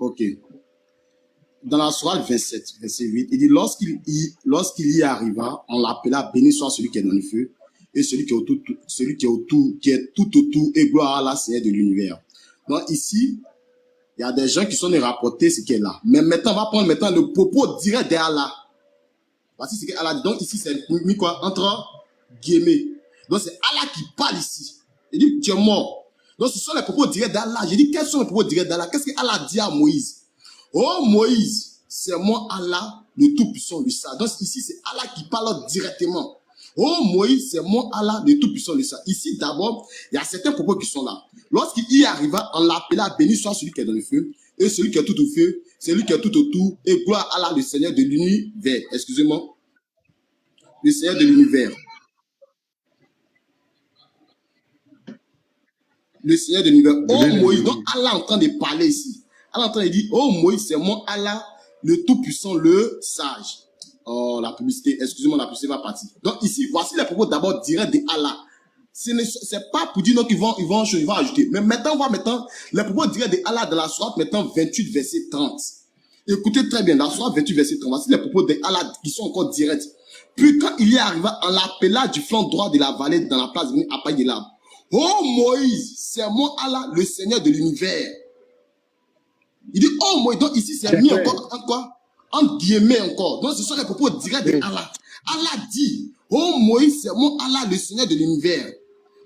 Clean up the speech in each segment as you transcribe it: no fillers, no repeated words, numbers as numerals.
Ok. Dans la sourate 27, verset 8, il dit, lorsqu'il y arriva, on l'appela, béni soit celui qui est dans le feu, et celui qui est tout autour, et gloire à la Seigneur de l'univers. Donc ici, il y a des gens qui sont rapportés ce qui est là. Mais maintenant, on va prendre maintenant le propos direct d'Allah. Voici ce qu'Allah dit. Donc ici, c'est mis quoi? Entre guillemets. Donc c'est Allah qui parle ici. Il dit, tu es mort. Donc ce sont les propos directs d'Allah. J'ai dit, quels sont les propos directs d'Allah? Qu'est-ce qu'Allah dit à Moïse? Oh Moïse, c'est moi Allah, le Tout-Puissant, le Sage. Donc ici, c'est Allah qui parle directement. Oh Moïse, c'est moi Allah, le Tout-Puissant, le Sage. Ici, d'abord, il y a certains propos qui sont là. Lorsqu'il y arriva, on l'appela, béni soit celui qui est dans le feu, et celui qui est tout au feu, celui qui est tout autour, et gloire à Allah, le Seigneur de l'univers. Excusez-moi. Le Seigneur de l'univers. Le Seigneur de l'univers. Oh Moïse, donc Allah est en train de parler ici. Allah est en train de dire, oh Moïse, c'est moi Allah, le Tout-Puissant, le Sage. Oh, la publicité, excusez-moi, la publicité va partir. Donc ici, voici les propos d'abord directs de Allah. Ce n'est pas pour dire non qu'ils vont ajouter. Mais maintenant, on va maintenant les propos directs de Allah dans la sourate maintenant 28, verset 30. Écoutez très bien, dans la sourate 28, verset 30, voici les propos de Allah qui sont encore directs. Puis quand il y arriva, on l'appela du flanc droit de la vallée dans la place venue à Paille de l'arbre. Oh Moïse, c'est moi Allah, le Seigneur de l'univers. Il dit, oh Moïse, donc ici c'est mis encore en quoi? En guillemets encore. Donc ce sont les propos directs de Allah. Allah dit, oh Moïse, c'est moi Allah, le Seigneur de l'univers.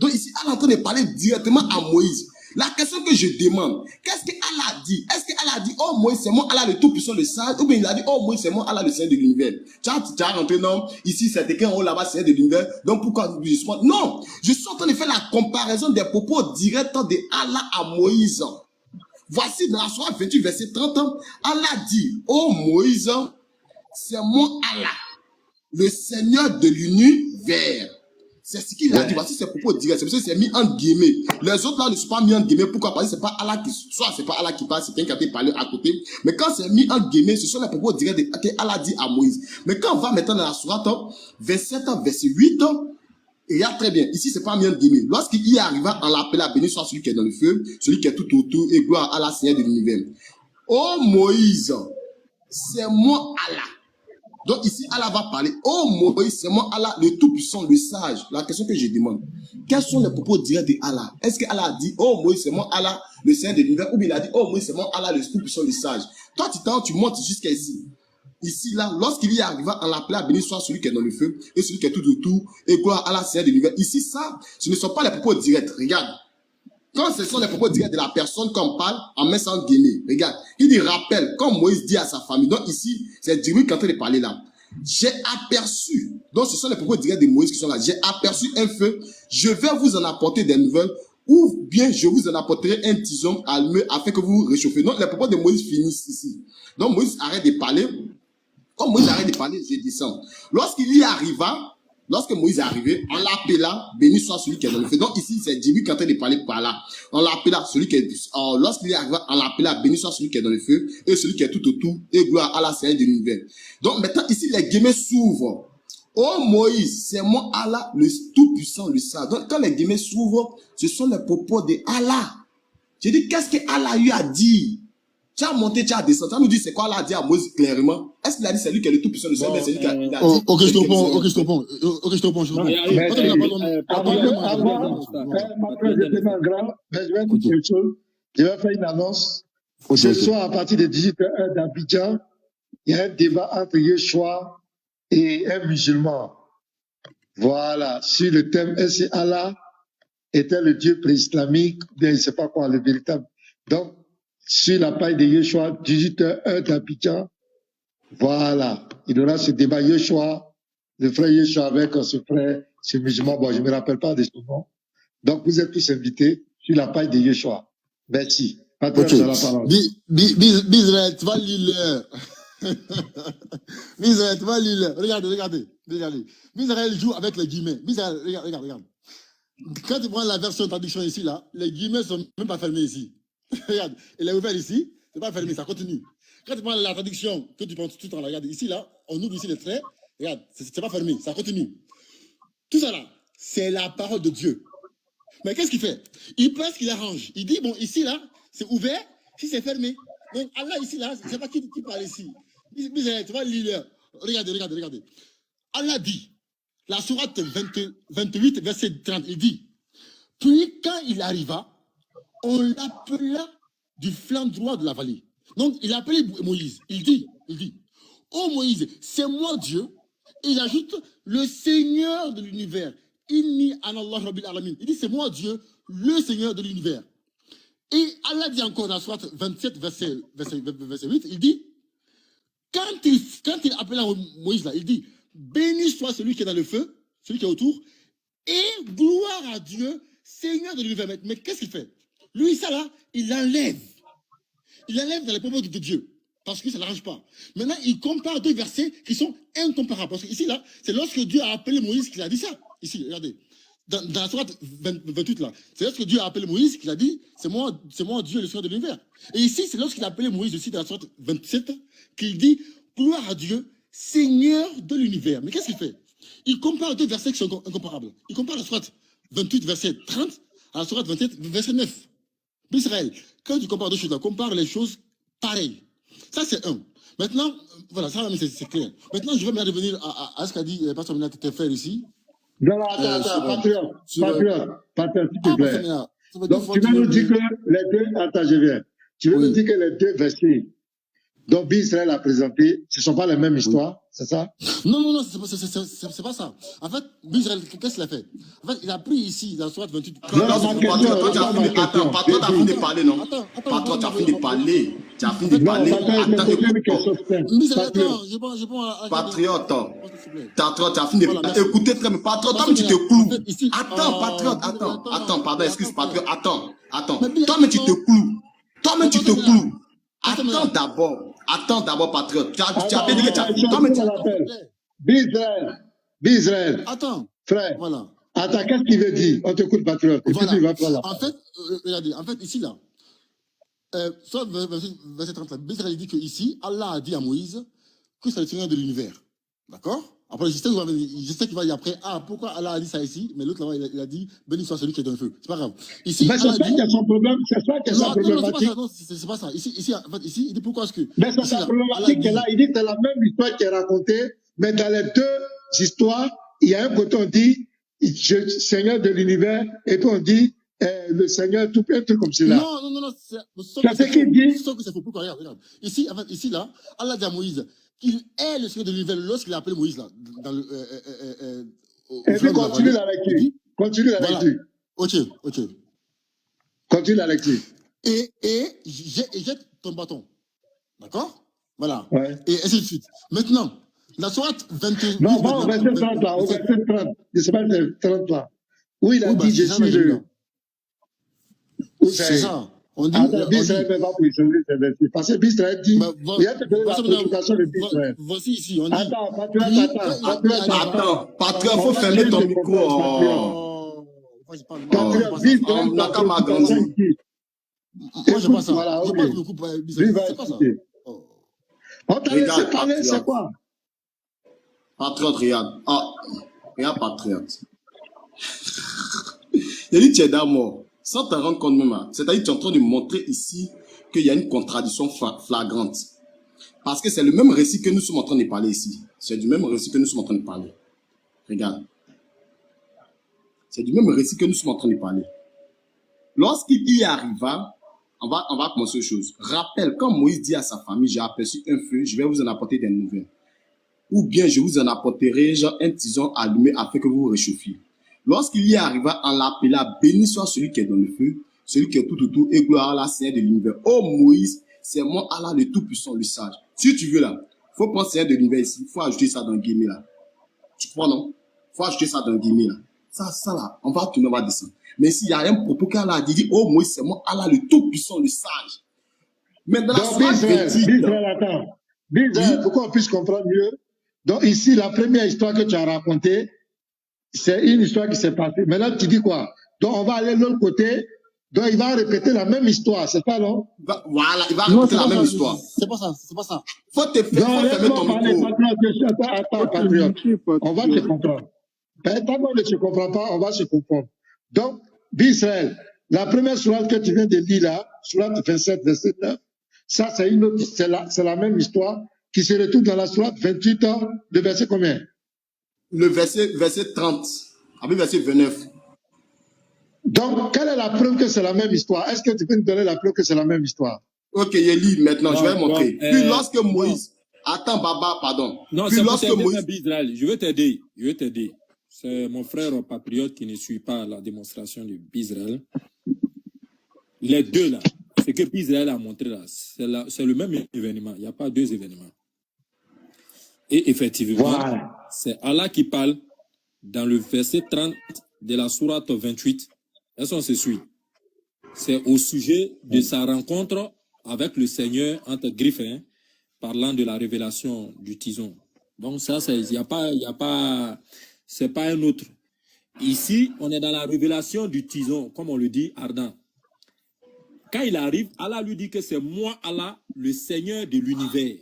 Donc ici, Allah est en train de parler directement à Moïse. La question que je demande, qu'est-ce que Allah dit? Est-ce que Allah dit, oh Moïse, c'est moi Allah, le Tout-Puissant, le Sage? Ou bien il a dit, oh Moïse, c'est moi Allah, le Seigneur de l'univers? Tu as rentré, non? Ici, c'est quelqu'un en haut là-bas, Seigneur de l'univers. Donc pourquoi je suis... Non, je suis en train de faire la comparaison des propos directs de Allah à Moïse. Voici dans la sourate 28, verset 30, Allah dit, oh Moïse, c'est moi Allah, le Seigneur de l'univers. C'est ce qu'il a dit. Voici ses propos directs. C'est parce que c'est mis en guillemets. Les autres là ne sont pas mis en guillemets. Pourquoi? Parce que c'est pas Allah qui, soit c'est pas Allah qui parle, c'est quelqu'un qui a été parlé à côté. Mais quand c'est mis en guillemets, ce sont les propos directs que Allah dit à Moïse. Mais quand on va maintenant dans la sourate 27, verset 8, et il y a très bien. Ici, c'est pas mis en guillemets. Lorsqu'il y arriva, on l'appela béni soit celui qui est dans le feu, celui qui est tout autour, et gloire à la Seigneur de l'univers. Oh Moïse, c'est moi Allah. Donc ici, Allah va parler. Oh Moïse, c'est moi Allah, le Tout-Puissant, le Sage. La question que je demande, quels sont les propos directs de Allah? Est-ce que Allah a dit, oh Moïse, c'est moi Allah, le Seigneur de l'univers? Ou bien il a dit, oh Moïse, c'est moi Allah, le Tout-Puissant, le Sage? Toi, tu montes jusqu'à ici. Ici, là, lorsqu'il y arriva, on l'appela béni soit celui qui est dans le feu, et celui qui est tout autour, et gloire à la Seigneur de l'univers. Ici, ça, ce ne sont pas les propos directs. Regarde. Quand ce sont les propos directs de la personne qu'on parle, en met ça en guillemets. Regarde, il dit rappelle, comme Moïse dit à sa famille. Donc ici, c'est Dieu qui est en train de parler là. J'ai aperçu, donc ce sont les propos directs de Moïse qui sont là. J'ai aperçu un feu, je vais vous en apporter des nouvelles, ou bien je vous en apporterai un tison allumé afin que vous vous réchauffez. Donc les propos de Moïse finissent ici. Donc Moïse arrête de parler. Comme Moïse arrête de parler, je descends. Lorsqu'il y arriva, lorsque Moïse est arrivé, on l'appela, béni soit celui qui est dans le feu. Donc ici, c'est Dieu qui est en train de parler par là. On l'appela, celui qui est, lorsqu'il est arrivé, on l'appela, béni soit celui qui est dans le feu, et celui qui est tout autour, et gloire à la Seigneur de l'univers. Donc maintenant, ici, les guillemets s'ouvrent. Oh Moïse, c'est moi Allah, le Tout-Puissant, le Sage. Donc quand les guillemets s'ouvrent, ce sont les propos de Allah. J'ai dit, qu'est-ce que Allah lui a dit? Tu as monté, tu as descendu. Tu nous dis c'est quoi Allah a dit à Moïse clairement. Est-ce qu'il a dit c'est lui qui est le Tout-Puissant, le Seigneur, c'est lui qui a dit. Ok, je te réponds. Je vais faire une annonce. Ce soir, à partir de 18h d'Abidjan, il y a un débat entre Yeshua et un musulman. Voilà, sur le thème est-ce que Allah était le Dieu pré-islamique, bien, je ne sais pas quoi, le véritable. Donc, sur la page de Yeshua, 18h d'Abidjan, voilà, il y aura ce débat Yeshua, le frère Yeshua avec ce frère, ce musulman, bon, je ne me rappelle pas de son nom. Donc, vous êtes tous invités sur la page de Yeshua. Merci. Ok. Bizraël, tu vas lire. Bizraël, tu vas lire. Regardez. Bizraël joue avec les guillemets. Bizraël, regarde. Quand tu prends la version traduction ici, là, les guillemets ne sont même pas fermés ici. Regarde, il est ouvert ici, c'est pas fermé, ça continue. Quand tu prends la traduction, que tu prends tout le temps, regarde, ici, là, on ouvre ici les traits, regarde, c'est pas fermé, ça continue. Tout ça là, c'est la parole de Dieu. Mais qu'est-ce qu'il fait? Il pense qu'il arrange. Il dit, bon, ici, là, c'est ouvert, si c'est fermé. Donc Allah ici, là, c'est pas qui parle ici. Tu vas lire. Regardez. Allah dit, la sourate 28, verset 30, il dit, puis quand il arriva, on l'appela du flanc droit de la vallée. Donc il a appelé Moïse. Il dit, oh Moïse, c'est moi Dieu. Et il ajoute, le Seigneur de l'univers. Inni anallah rabbil alamin. Il dit, c'est moi Dieu, le Seigneur de l'univers. Et Allah dit encore dans la sourate 27, verset 8, il dit, quand il appela Moïse là, il dit, béni soit celui qui est dans le feu, celui qui est autour, et gloire à Dieu, Seigneur de l'univers. Mais qu'est-ce qu'il fait? Lui, ça là, il enlève dans les propos de Dieu, parce que ça ne l'arrange pas. Maintenant, il compare deux versets qui sont incomparables. Parce que ici, là, c'est lorsque Dieu a appelé Moïse qu'il a dit ça. Ici, regardez. Dans la sourate 28, là, c'est lorsque Dieu a appelé Moïse qu'il a dit, c'est moi Dieu, le Seigneur de l'univers. Et ici, c'est lorsqu'il a appelé Moïse aussi, dans la sourate 27, qu'il dit, gloire à Dieu, Seigneur de l'univers. Mais qu'est-ce qu'il fait? Il compare deux versets qui sont incomparables. Il compare la sourate 28, verset 30, à la sourate 27, verset 9. Israël, quand tu compares deux choses, là, compare les choses pareilles. Ça, c'est un. Maintenant, voilà, ça, c'est clair. Maintenant, je vais me revenir à ce qu'a dit Pasteur Mina, tes frères ici. Non, attends, patriote, s'il te plaît. Donc, tu vas nous dire que les deux, attends, je viens. Tu veux nous dire que les deux versets dont Israël a présenté, ce ne sont pas les mêmes histoires, c'est ça? Non, c'est pas ça. En fait, Israël, qu'est-ce qu'il a fait? En fait, il a pris ici, dans la sourate 28. Attends, Patron, tu as fini de parler, non? Patron, tu as fini de parler. Tu as fini de parler. Patriote, tu as fini de parler. Écoutez très bien. Patron, toi, tu te cloues. Attends, Patriote, attends, pardon, excuse, Patriote, attends. Toi, tu te cloues. Toi, tu te cloues. Attends d'abord, Patriote. Tu as bien dit que tu as... Bisraël. Attends. Frère. Voilà. Attends, qu'est-ce qu'il veut dire? On t'écoute, Patriote. Et voilà. puis tu vas prendre là. Regardez, en fait, ici, là, soit verset 30, Bisraël dit que ici, Allah a dit à Moïse que c'est le Seigneur de l'univers. D'accord? Après, je sais qu'il va dire après, pourquoi Allah a dit ça ici? Mais l'autre là, il a dit, béni soit celui qui est dans le feu. C'est pas grave. Ici, mais c'est ça qu'il y a son problème, c'est ça qui est son problématique. Non, c'est pas ça. Ici, en fait, ici, il dit pourquoi est-ce que. Mais c'est sa problématique là, il dit que c'est la même histoire qui est racontée, mais dans les deux histoires, il y a un côté, on dit, Seigneur de l'univers, et puis on dit, le Seigneur, tout un truc comme cela. Non, c'est ce qu'il dit. Sauf que c'est faux. Pourquoi? Regarde. Ici, en fait, ici, là, Allah dit à Moïse qu'il est le Seigneur de l'univers lorsqu'il a appelé Moïse, là, dans le. Et puis continue la lecture. Continue la lecture. Ok. Continue la lecture. Et jette ton bâton. D'accord? Voilà. Ouais. Et ainsi de suite. Maintenant, la sourate 22. Non, pas au verset 30 là, au verset 30. Je sais pas le 30 là. Où il a dit, je suis le. C'est ça. On dit. Bisraël ne va pas positionner ces versets. Parce que Bisraël dit, il y a te donner la prédication de Bisraël. Voici ici, on dit. Attends, Patriote, il faut fermer ton micro. Patriote, Bisraël, on n'a qu'à m'agrandir. Moi, je pas ça. Voilà, je ok. pense beaucoup c'est pas ça. On t'a laissé parler, c'est quoi? Patriote, regarde. Regarde, Patriote. Il a dit, tu es d'amour. Sans te rendre compte même, c'est-à-dire que tu es en train de montrer ici qu'il y a une contradiction flagrante. Parce que c'est le même récit que nous sommes en train de parler ici. C'est du même récit que nous sommes en train de parler. Regarde. C'est du même récit que nous sommes en train de parler. Lorsqu'il y arriva, on va commencer aux choses. Rappelle, quand Moïse dit à sa famille, j'ai aperçu un feu, je vais vous en apporter des nouvelles. Ou bien je vous en apporterai un tison allumé afin que vous vous réchauffiez. Lorsqu'il y arriva, on l'appela, béni soit celui qui est dans le feu, celui qui est tout autour, et gloire à la Seigneur de l'univers. Oh Moïse, c'est moi Allah le Tout-Puissant, le sage. Si tu veux là, il faut prendre Seigneur de l'univers ici, il faut ajouter ça dans le guillemets là. Tu crois non? Il faut ajouter ça dans le guillemets là. Ça là, on va tourner, on va descendre. Mais s'il y a un propos qu'Allah a dit, oh Moïse, c'est moi Allah le Tout-Puissant, le sage. Mais dans la soirée, Bisraël, pour qu'on puisse comprendre mieux. Donc ici, la première histoire que tu as racontée, c'est une histoire qui s'est passée. Maintenant, tu dis quoi? Donc, on va aller de l'autre côté. Donc, il va répéter la même histoire, c'est ça, non? Voilà, il va répéter la même histoire. C'est pas ça, c'est pas ça. Faut fermer ton micro. Attends, patriote. On va te comprendre. Tant qu'on ne se comprend pas, on va se comprendre. Donc, Bisraël, la première sourate que tu viens de lire là, sourate 27, verset 9, Ça, c'est une autre, c'est la même histoire qui se retrouve dans la sourate 28 ans, le verset combien? Le verset 30, avec verset 29. Donc, quelle est la preuve que c'est la même histoire? Est-ce que tu peux nous donner la preuve que c'est la même histoire? Ok, je lis maintenant, je vais montrer. Donc, Puis lorsque Moïse... Attends, Baba, pardon. Non, Puis c'est pour lorsque t'aider, Moïse... Israël. Je vais t'aider. Je vais t'aider. C'est mon frère patriote qui ne suit pas la démonstration de Israël. Les deux là, ce que Israël a montré là, c'est le même événement. Il n'y a pas deux événements. Et effectivement, Voilà. c'est Allah qui parle dans le verset 30 de la sourate 28. Est-ce qu'on se suit? C'est au sujet de sa rencontre avec le Seigneur entre Griffin, parlant de la révélation du tison. Donc ça, c'est pas un autre. Ici, on est dans la révélation du tison, comme on le dit, ardent. Quand il arrive, Allah lui dit que c'est moi, Allah, le Seigneur de l'univers.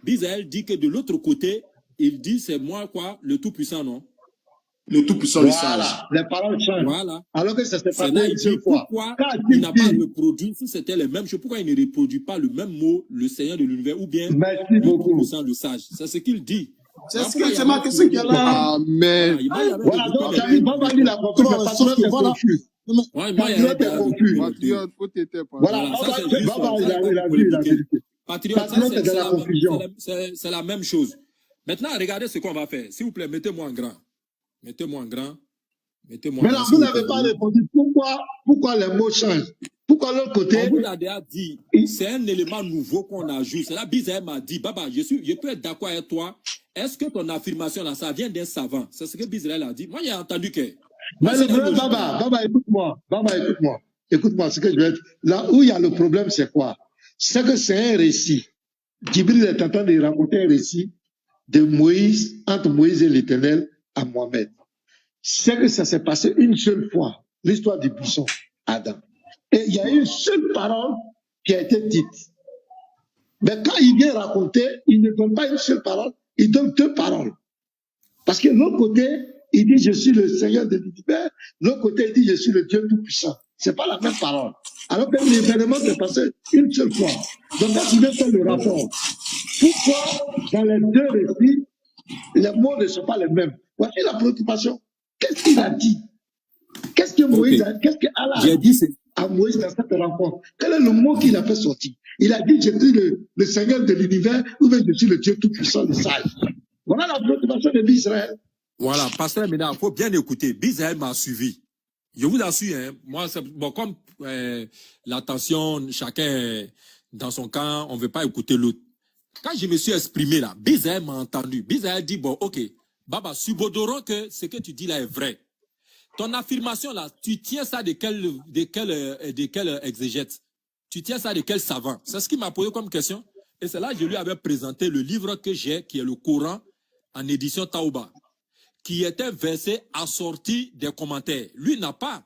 Bisaël dit que de l'autre côté, il dit c'est moi quoi, le Tout-Puissant, non? Le Tout-Puissant, le sage. Les paroles changent. Voilà. Alors que ça s'est passé Là, une seule fois. pourquoi Quand il n'a pas reproduit, si c'était les mêmes choses, pourquoi il ne reproduit pas le même mot, le Seigneur de l'univers, ou bien Merci le beaucoup. Tout-Puissant, le sage? C'est ce qu'il dit. C'est ma question qui est là. Amen. Voilà, donc ça arrive, on va lire la confus, mais patriote est confus. Patriote est confus. Patriote, faut t'aider. Voilà, ça, c'est il a vu la vérité. Patriote, Patriote est de la confusion. c'est la même chose. Maintenant, regardez ce qu'on va faire. S'il vous plaît, mettez-moi en grand. Mettez-moi en grand. Mettez-moi en Mais là, grand. vous n'avez pas répondu. Pourquoi les mots changent? Pourquoi l'autre côté? On vous l'a déjà dit, c'est un élément nouveau qu'on ajoute. C'est là, Bisaël m'a dit, Baba, je peux être d'accord avec toi. Est-ce que ton affirmation là, ça vient d'un savant? C'est ce que Bisaël a dit. Moi, j'ai entendu que. Mais le problème, Baba, écoute-moi. Baba, écoute-moi. Écoute-moi, ce que je vais être. Là où il y a le problème, c'est quoi? C'est que c'est un récit. Djibril est en train de raconter un récit de Moïse, entre Moïse et l'Éternel à Mohamed. C'est que ça s'est passé une seule fois, l'histoire du buisson, Adam. Et il y a une seule parole qui a été dite. Mais quand il vient raconter, il ne donne pas une seule parole, il donne deux paroles. Parce que l'autre côté, il dit je suis le Seigneur de l'univers, l'autre côté, il dit je suis le Dieu Tout-Puissant. C'est pas la même parole. Alors que l'événement s'est passé une seule fois. Donc quand tu viens faire le rapport, pourquoi dans les deux récits, les mots ne sont pas les mêmes? Voici la préoccupation. Qu'est-ce qu'il a dit? Qu'est-ce que Moïse a dit? Qu'est-ce que Allah a dit à Moïse dans cette rencontre? Quel est le mot qu'il a fait sortir? Il a dit je suis le Seigneur de l'univers ou bien je suis le Dieu Tout-Puissant, le sage. Voilà la préoccupation de Israël. Voilà, pasteur Ménard, il faut bien écouter. Bisaël m'a suivi. Je vous assure, hein, moi, bon, comme l'attention, chacun dans son camp, on ne veut pas écouter l'autre. Quand je me suis exprimé là, Bisaël m'a entendu. Bisaël dit, bon, ok, Baba, subodorons que ce que tu dis là est vrai. Ton affirmation là, tu tiens ça de quel exégète? Tu tiens ça de quel savant? C'est ce qu'il m'a posé comme question. Et c'est là que je lui avais présenté le livre que j'ai, qui est le Coran, en édition Taouba, qui était versé assorti des commentaires. Lui n'a pas.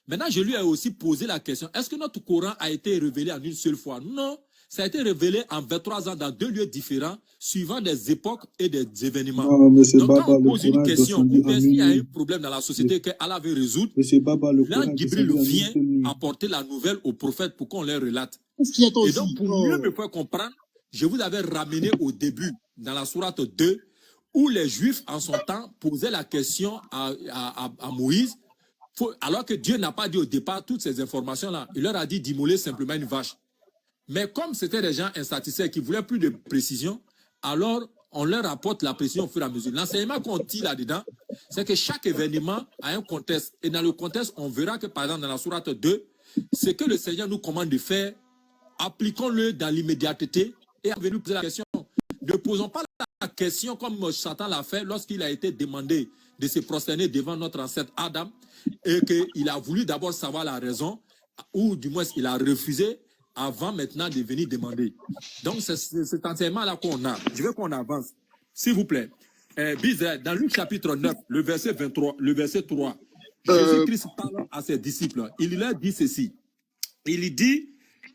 Maintenant, je lui ai aussi posé la question, est-ce que notre Coran a été révélé en une seule fois? Non, ça a été révélé en 23 ans dans deux lieux différents, suivant des époques et des événements. Non, mais donc, Baba, quand on pose une question, ou bien s'il y a un problème dans la société que Allah veut résoudre, là, Djibril vient apporter la nouvelle au prophète pour qu'on les relate. Et donc, pour mieux me faire comprendre, je vous avais ramené au début, dans la sourate 2, où les Juifs, en son temps, posaient la question à Moïse, alors que Dieu n'a pas dit au départ toutes ces informations-là. Il leur a dit d'immoler simplement une vache. Mais comme c'était des gens insatisfaits qui voulaient plus de précision, alors on leur apporte la précision au fur et à mesure. L'enseignement qu'on tire là-dedans, c'est que chaque événement a un contexte. Et dans le contexte, on verra que, par exemple, dans la sourate 2, ce que le Seigneur nous commande de faire, appliquons-le dans l'immédiateté et venez nous poser la question. Ne posons pas la question comme Satan l'a fait lorsqu'il a été demandé de se prosterner devant notre ancêtre Adam et qu'il a voulu d'abord savoir la raison, ou du moins il a refusé avant maintenant de venir demander. Donc c'est cet enseignement-là qu'on a. Je veux qu'on avance. S'il vous plaît. Dans Luc chapitre 9, le verset 23, le verset 3, Jésus-Christ parle à ses disciples. Il leur dit ceci. Il dit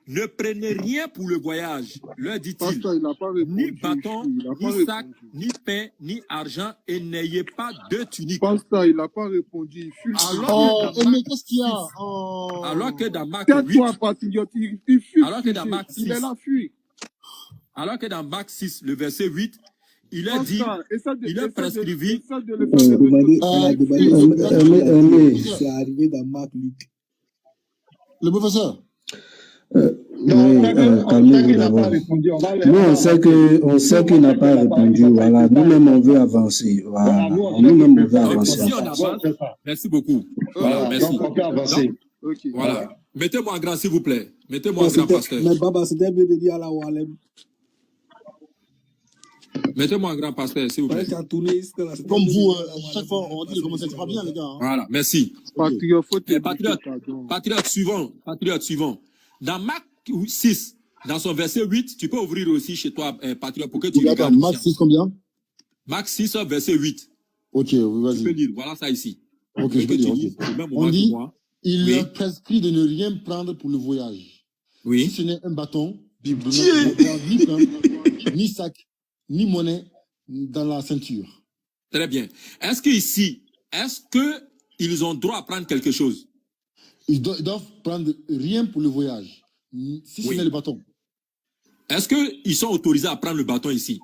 ne prenez rien pour le voyage, leur dit-il. Pasteur, il n'a pas répondu. Ni bâton, ni sac, ni pain, ni argent, et n'ayez pas de tunique. Pasteur, il n'a pas répondu. Mais qu'est-ce qu'il y a? Alors que dans Marc 8, alors que dans Marc 6, il est là, fuit. Alors que dans Marc 6, le verset 8, il a dit, il a prescrivi. C'est arrivé dans Marc 8. Le professeur. Calmez-vous d'abord. Nous, on sait qu'il n'a pas répondu. Voilà. Nous-mêmes, on veut avancer. Voilà. Nous-mêmes, on veut avancer. Si on avance, merci beaucoup. Voilà, merci. Donc, on peut avancer. Okay. Voilà. Mettez-moi en grand, s'il vous plaît. Mettez-moi en grand, pasteur. Mais Baba, c'était bien de dire à la Walem. Mettez-moi en grand, pasteur, s'il vous plaît. Comme vous, chaque fois, on dit comment ça se passe bien, les gars. Hein. Voilà, merci. Patriote suivant. Patriote suivant. Dans Marc 6, dans son verset 8, tu peux ouvrir aussi chez toi, patriote, pour que tu regardes. Marc 6 combien? Marc 6, verset 8. Ok, vas-y. Tu peux lire, voilà ça ici. Ok, je peux lire. Okay. On dit, il leur prescrit de ne rien prendre pour le voyage. Oui. Si ce n'est un bâton, ni pain, ni sac, ni monnaie dans la ceinture. Très bien. Est-ce qu'ils ont droit à prendre quelque chose? Ils doivent prendre rien pour le voyage, si ce n'est le bâton. Est-ce qu'ils sont autorisés à prendre le bâton ici?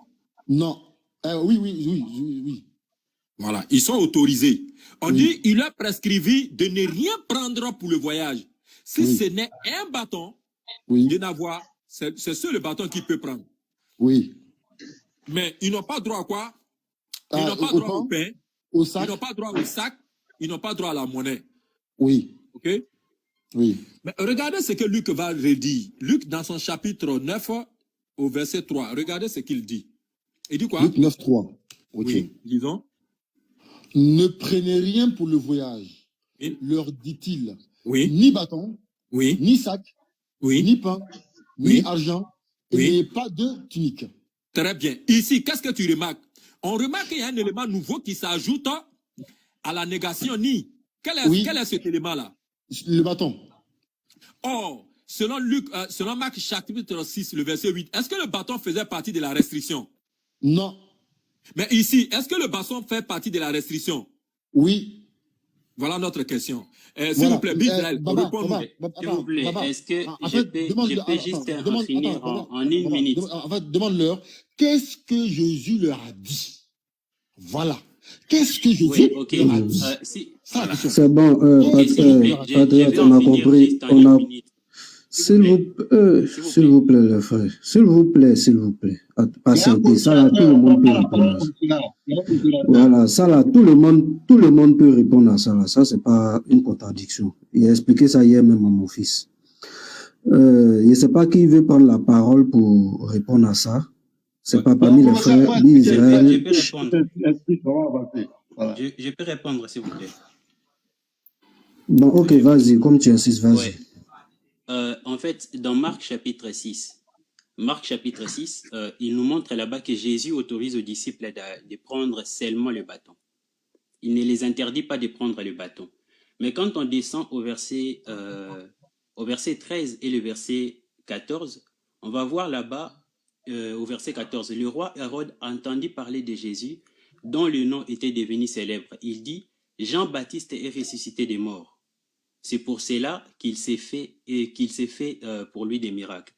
Non. Oui. Voilà, ils sont autorisés. On dit, il leur prescrivit de ne rien prendre pour le voyage. Si ce n'est un bâton, de n'avoir, c'est seul le bâton qu'il peut prendre. Oui. Mais ils n'ont pas droit à quoi? Ils n'ont pas droit au pain, au sac. Ils n'ont pas droit au sac, ils n'ont pas droit à la monnaie. Oui. Ok? Oui. Mais regardez ce que Luc va redire. Luc, dans son chapitre 9, au verset 3, regardez ce qu'il dit. Il dit quoi? Luc 9, 3. Ok. Oui, disons. Ne prenez rien pour le voyage, leur dit-il. Oui. Ni bâton, ni sac, ni pain, ni argent, et n'ayez pas de tunique. Très bien. Ici, qu'est-ce que tu remarques? On remarque qu'il y a un élément nouveau qui s'ajoute à la négation ni. Quel est cet élément-là? Le bâton. Or, selon Marc chapitre 6, le verset 8, est-ce que le bâton faisait partie de la restriction? Non. Mais ici, est-ce que le bâton fait partie de la restriction? Oui. Voilà notre question. S'il vous plaît, Bisraël, réponds-nous. S'il vous plaît, est-ce que je peux juste en finir en une minute? En fait, demande-leur, qu'est-ce que Jésus leur a dit? Voilà. Qu'est-ce que Jésus leur a dit? C'est bon, patriote, on a compris. S'il vous plaît, les frères. S'il vous plaît. Patientez. Ça là, tout le monde peut répondre. Voilà, ça là, tout le monde peut répondre à ça là. Ça, c'est pas une contradiction. Il a expliqué ça hier même à mon fils. Je ne sais pas qui veut prendre la parole pour répondre à ça. C'est pas parmi les frères d'Israël. Je peux répondre, s'il vous plaît. Bon, ok, vas-y, comme tu insistes, vas-y. Ouais. En fait, dans Marc chapitre 6, il nous montre là-bas que Jésus autorise aux disciples de prendre seulement le bâton. Il ne les interdit pas de prendre le bâton. Mais quand on descend au verset 13 et le verset 14, on va voir là-bas, au verset 14, le roi Hérode entendit parler de Jésus, dont le nom était devenu célèbre. Il dit, Jean-Baptiste est ressuscité des morts. C'est pour cela qu'il s'est fait pour lui des miracles.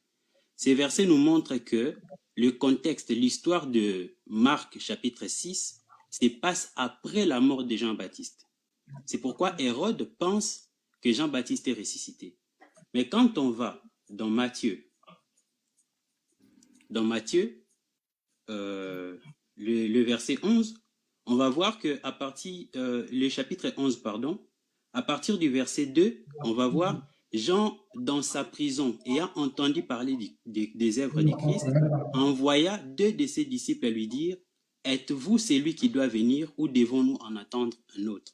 Ces versets nous montrent que le contexte, l'histoire de Marc chapitre 6, se passe après la mort de Jean-Baptiste. C'est pourquoi Hérode pense que Jean-Baptiste est ressuscité. Mais quand on va dans Matthieu, le verset 11, on va voir que à partir le chapitre 11, à partir du verset 2, on va voir Jean dans sa prison, ayant entendu parler des œuvres du Christ, envoya 2 de ses disciples à lui dire, êtes-vous celui qui doit venir ou devons-nous en attendre un autre?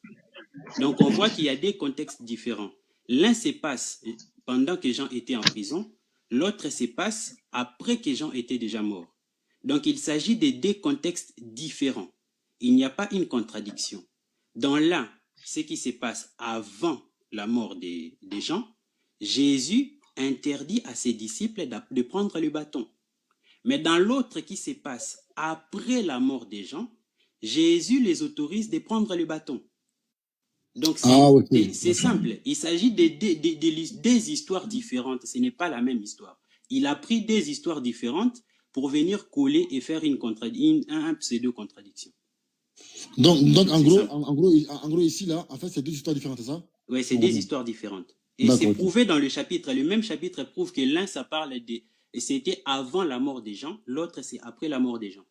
Donc on voit qu'il y a des contextes différents. L'un se passe pendant que Jean était en prison, l'autre se passe après que Jean était déjà mort. Donc il s'agit de 2 contextes différents. Il n'y a pas une contradiction. Dans l'un, ce qui se passe avant la mort des gens, Jésus interdit à ses disciples de prendre le bâton. Mais dans l'autre qui se passe après la mort des gens, Jésus les autorise de prendre le bâton. Donc c'est simple, il s'agit des histoires différentes, ce n'est pas la même histoire. Il a pris des histoires différentes pour venir coller et faire un pseudo-contradiction. Donc en gros, ici, là, en fait, c'est deux histoires différentes, c'est ça? Oui, c'est des histoires différentes. Et c'est prouvé dans le chapitre. Le même chapitre prouve que l'un, ça parle et c'était avant la mort des gens, l'autre, c'est après la mort des gens.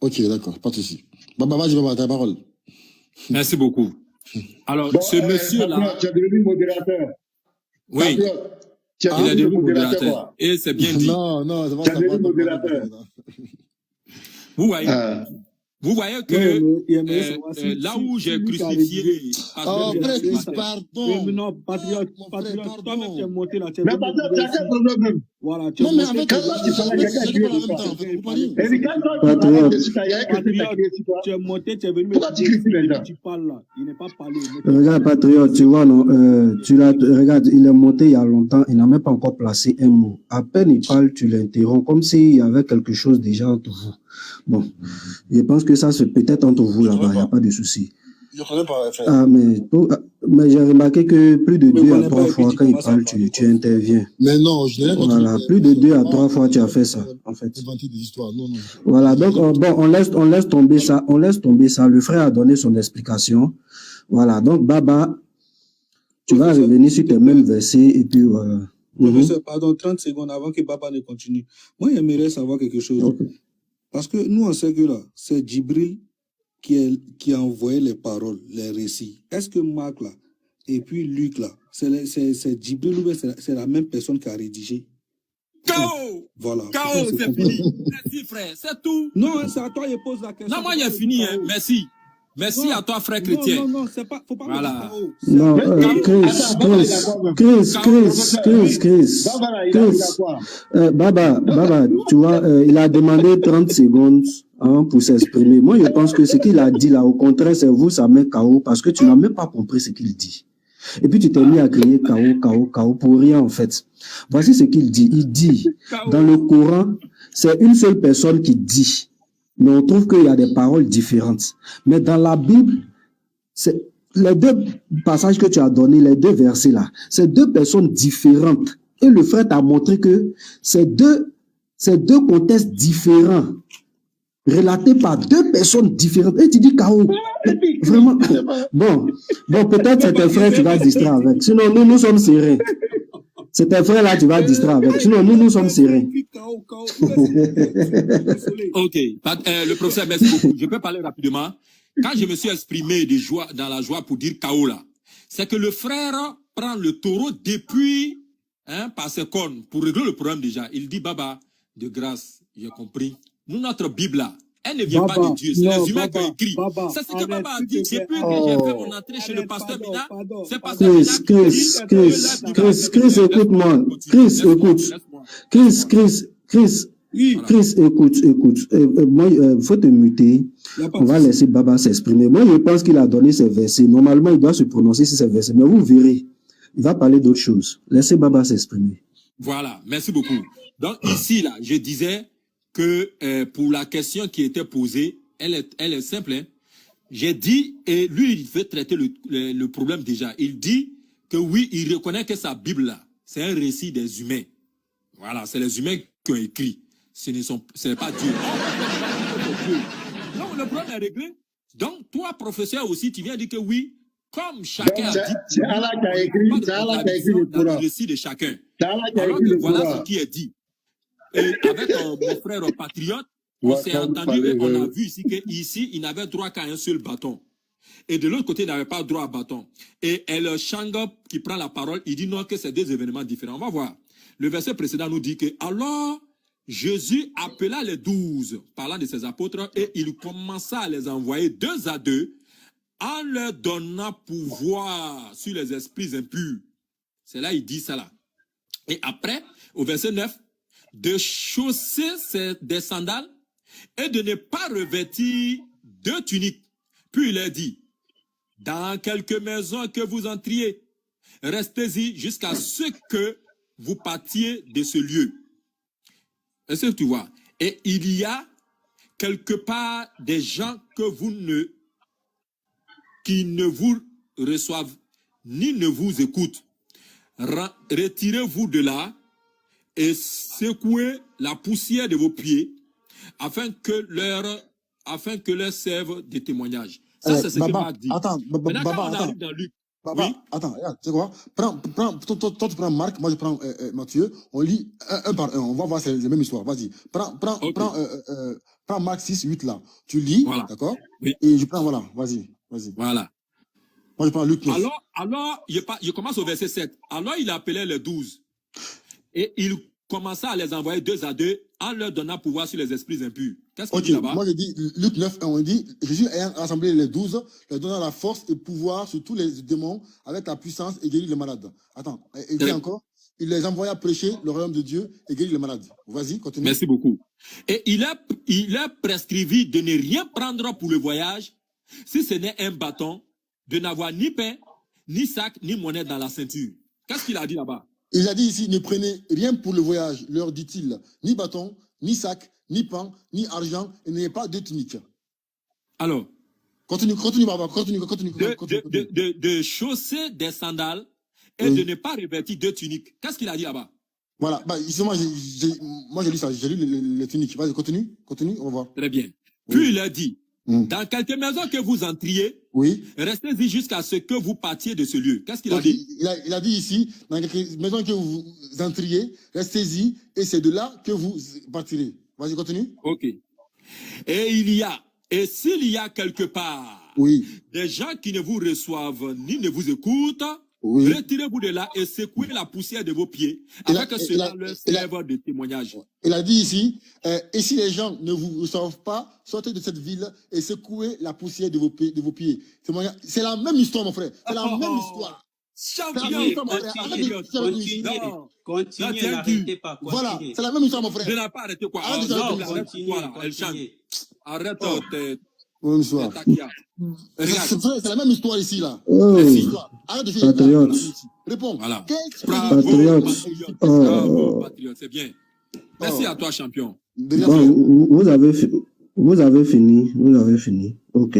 Ok, d'accord, pas de souci. Baba, je vais avoir ta parole. Merci beaucoup. Alors, ce monsieur-là... Tu es devenu modérateur. Oui, il est devenu modérateur. Et c'est bien dit. Non, c'est pas ça. Tu es devenu modérateur. Vous voyez que là où j'ai crucifié... Oh, frère Chris, pardon. Non, patriote, toi-même, tu es monté là. Mais patriote, tu as quel problème? Voilà, Non, mais en fait, tu es monté, tu es venu. Pourquoi tu critiques les gens? Tu parles là, il n'est pas parlé. Regarde, patriote, tu vois, non, regarde, il est monté il y a longtemps, il n'a même pas encore placé un mot. À peine il parle, tu l'interromps, comme s'il y avait quelque chose déjà entre vous. Bon, je pense que ça, c'est peut-être entre vous là-bas, il n'y a pas de souci. Je connais pas. Ah, mais j'ai remarqué que plus de 2 à 3 fois, quand il parle, tu interviens. Mais non, je n'ai rien compris. Voilà, plus de 2 à 3 fois, tu as fait ça, en fait. Des histoires. Non. Voilà, donc, bon, on laisse tomber ça. Le frère a donné son explication. Voilà, donc, Baba, tu vas revenir sur tes mêmes versets et puis voilà. Professeur, pardon, 30 secondes avant que Baba ne continue. Moi, j'aimerais savoir quelque chose. Okay. Parce que nous, on sait que là, c'est Djibril qui a envoyé les paroles, les récits. Est-ce que Marc, là, et puis Luc, là, c'est Djibril ou c'est la même personne qui a rédigé? K.O. Voilà. K.O. c'est fini. Merci, frère. C'est tout. Non, c'est à toi, je pose la question. Non, moi, j'ai fini. Hein. Merci. Merci à toi, frère chrétien. Non, c'est pas. Faut pas voilà. Non, Chris. Baba, tu vois, il a demandé 30 secondes pour s'exprimer. Moi, je pense que ce qu'il a dit là, au contraire, c'est vous, ça met KO parce que tu n'as même pas compris ce qu'il dit. Et puis tu t'es mis à crier KO pour rien en fait. Voici ce qu'il dit. Il dit, dans le Coran, c'est une seule personne qui dit. Mais on trouve qu'il y a des paroles différentes. Mais dans la Bible, c'est les 2 passages que tu as donnés, les 2 versets là, c'est 2 personnes différentes. Et le frère t'a montré que c'est deux contextes différents, relatés par 2 personnes différentes. Et tu dis KO. Vraiment. Bon, peut-être c'est tes frères, tu vas distraire avec. Sinon, nous sommes sereins. C'est tes frères là, tu vas distraire avec. Sinon, nous sommes sereins. Ok. Le professeur, merci beaucoup. Je peux parler rapidement. Quand je me suis exprimé dans la joie pour dire KO là, c'est que le frère prend le taureau depuis par ses cornes pour régler le problème déjà. Il dit, Baba, de grâce, j'ai compris. Nous, notre Bible là, elle ne vient pas de Dieu, c'est les humains qui ont écrit. C'est ce que Baba a dit depuis que j'ai fait mon entrée chez le pasteur Mina. C'est pasteur Chris, écoute-moi. Chris, écoute. Moi, il faut te muter. On va laisser Baba s'exprimer. Moi, je pense qu'il a donné ses versets. Normalement, il doit se prononcer sur ses versets. Mais vous verrez, il va parler d'autre chose. Laissez Baba s'exprimer. Voilà, merci beaucoup. Donc, ici, là, je disais que pour la question qui était posée, elle est simple. Hein. J'ai dit, et lui, il veut traiter le problème déjà. Il dit que oui, il reconnaît que sa Bible, là, c'est un récit des humains. Voilà, c'est les humains qui ont écrit. Ce n'est pas Dieu. Donc, le problème est réglé. Donc, toi, professeur aussi, tu viens dire que oui, comme chacun a dit, c'est Allah qui a écrit le Coran. Le récit de chacun. Alors que voilà ce qui est dit. Et avec mon frère patriote, on s'est entendu et on a vu ici qu'ici, il n'avait droit qu'à un seul bâton. Et de l'autre côté, il n'avait pas droit à bâton. Et le Shanga qui prend la parole, il dit non, que c'est 2 événements différents. On va voir. Le verset précédent nous dit que alors Jésus appela les 12, parlant de ses apôtres, et il commença à les envoyer 2 à 2, en leur donnant pouvoir sur les esprits impurs. C'est là, il dit ça là. Et après, au verset 9, de chausser des sandales et de ne pas revêtir 2 tuniques. Puis il a dit, dans quelque maison que vous entriez, restez-y jusqu'à ce que vous partiez de ce lieu. Est-ce que tu vois? Et il y a quelque part des gens qui ne vous reçoivent ni ne vous écoutent. Retirez-vous de là et secouez la poussière de vos pieds afin que leur serve de témoignage. Ça, c'est ce que Marc dit. Attends, Maintenant, quand Baba, on attends. arrive dans Luc, Baba, oui, attends, regarde, tu sais quoi? Toi, tu prends Marc, moi je prends Matthieu, on lit un par un, on va voir, c'est la même histoire, vas-y. ok, Prends Marc 6, 8 là, tu lis, voilà, d'accord? oui, Et je prends, voilà, vas-y. voilà. Moi je prends Luc 9. Alors, je commence au verset 7. Alors, il appelait les 12 et il commença à les envoyer 2 à 2 en leur donnant pouvoir sur les esprits impurs. Qu'est-ce qu'il Ok, dit là-bas? moi je dis Luc 9, on dit Jésus ayant rassemblé les 12, leur donnant la force et pouvoir sur tous les démons avec la puissance et guérir les malades. Attends, et dit encore, il les envoya prêcher le royaume de Dieu et guérir les malades. Vas-y, continue. Merci beaucoup. Et il leur prescrivit de ne rien prendre pour le voyage, si ce n'est un bâton, de n'avoir ni pain, ni sac, ni monnaie dans la ceinture. Qu'est-ce qu'il a dit là-bas? Il a dit ici, ne prenez rien pour le voyage, leur dit-il, ni bâton, ni sac, ni pain, ni argent, et n'ayez pas de tunique. Alors, continue, Baba, continue. De chausser des sandales et de ne pas revêtir 2 tuniques. Qu'est-ce qu'il a dit là-bas? Voilà, moi j'ai lu ça, j'ai lu les tuniques. Vas-y, continue, on va voir. Très bien. Puis il a dit, dans quelque maison que vous entriez, restez-y jusqu'à ce que vous partiez de ce lieu. Qu'est-ce qu'il a dit? Il a dit ici, dans quelque maison que vous entriez, restez-y, et c'est de là que vous partirez. Vas-y, continue. Ok. Et s'il y a quelque part des gens qui ne vous reçoivent ni ne vous écoutent, retirez-vous de là et secouez la poussière de vos pieds, afin que cela leur serve de témoignage. Il a dit ici, et si les gens ne vous reçoivent pas, sortez de cette ville et secouez la poussière de vos pieds. C'est la même histoire, mon frère. C'est la même histoire. Continuez, n'arrêtez pas. Voilà, c'est la même histoire, mon frère. Je n'ai pas arrêté quoi? Arrête. Bonne histoire. C'est la même histoire ici, là. Oh, arrête de faire patriote. Réponds. Voilà. Patriote. Bravo, patriote, c'est bien. Merci à toi, champion. Bon, vous avez fini. Ok.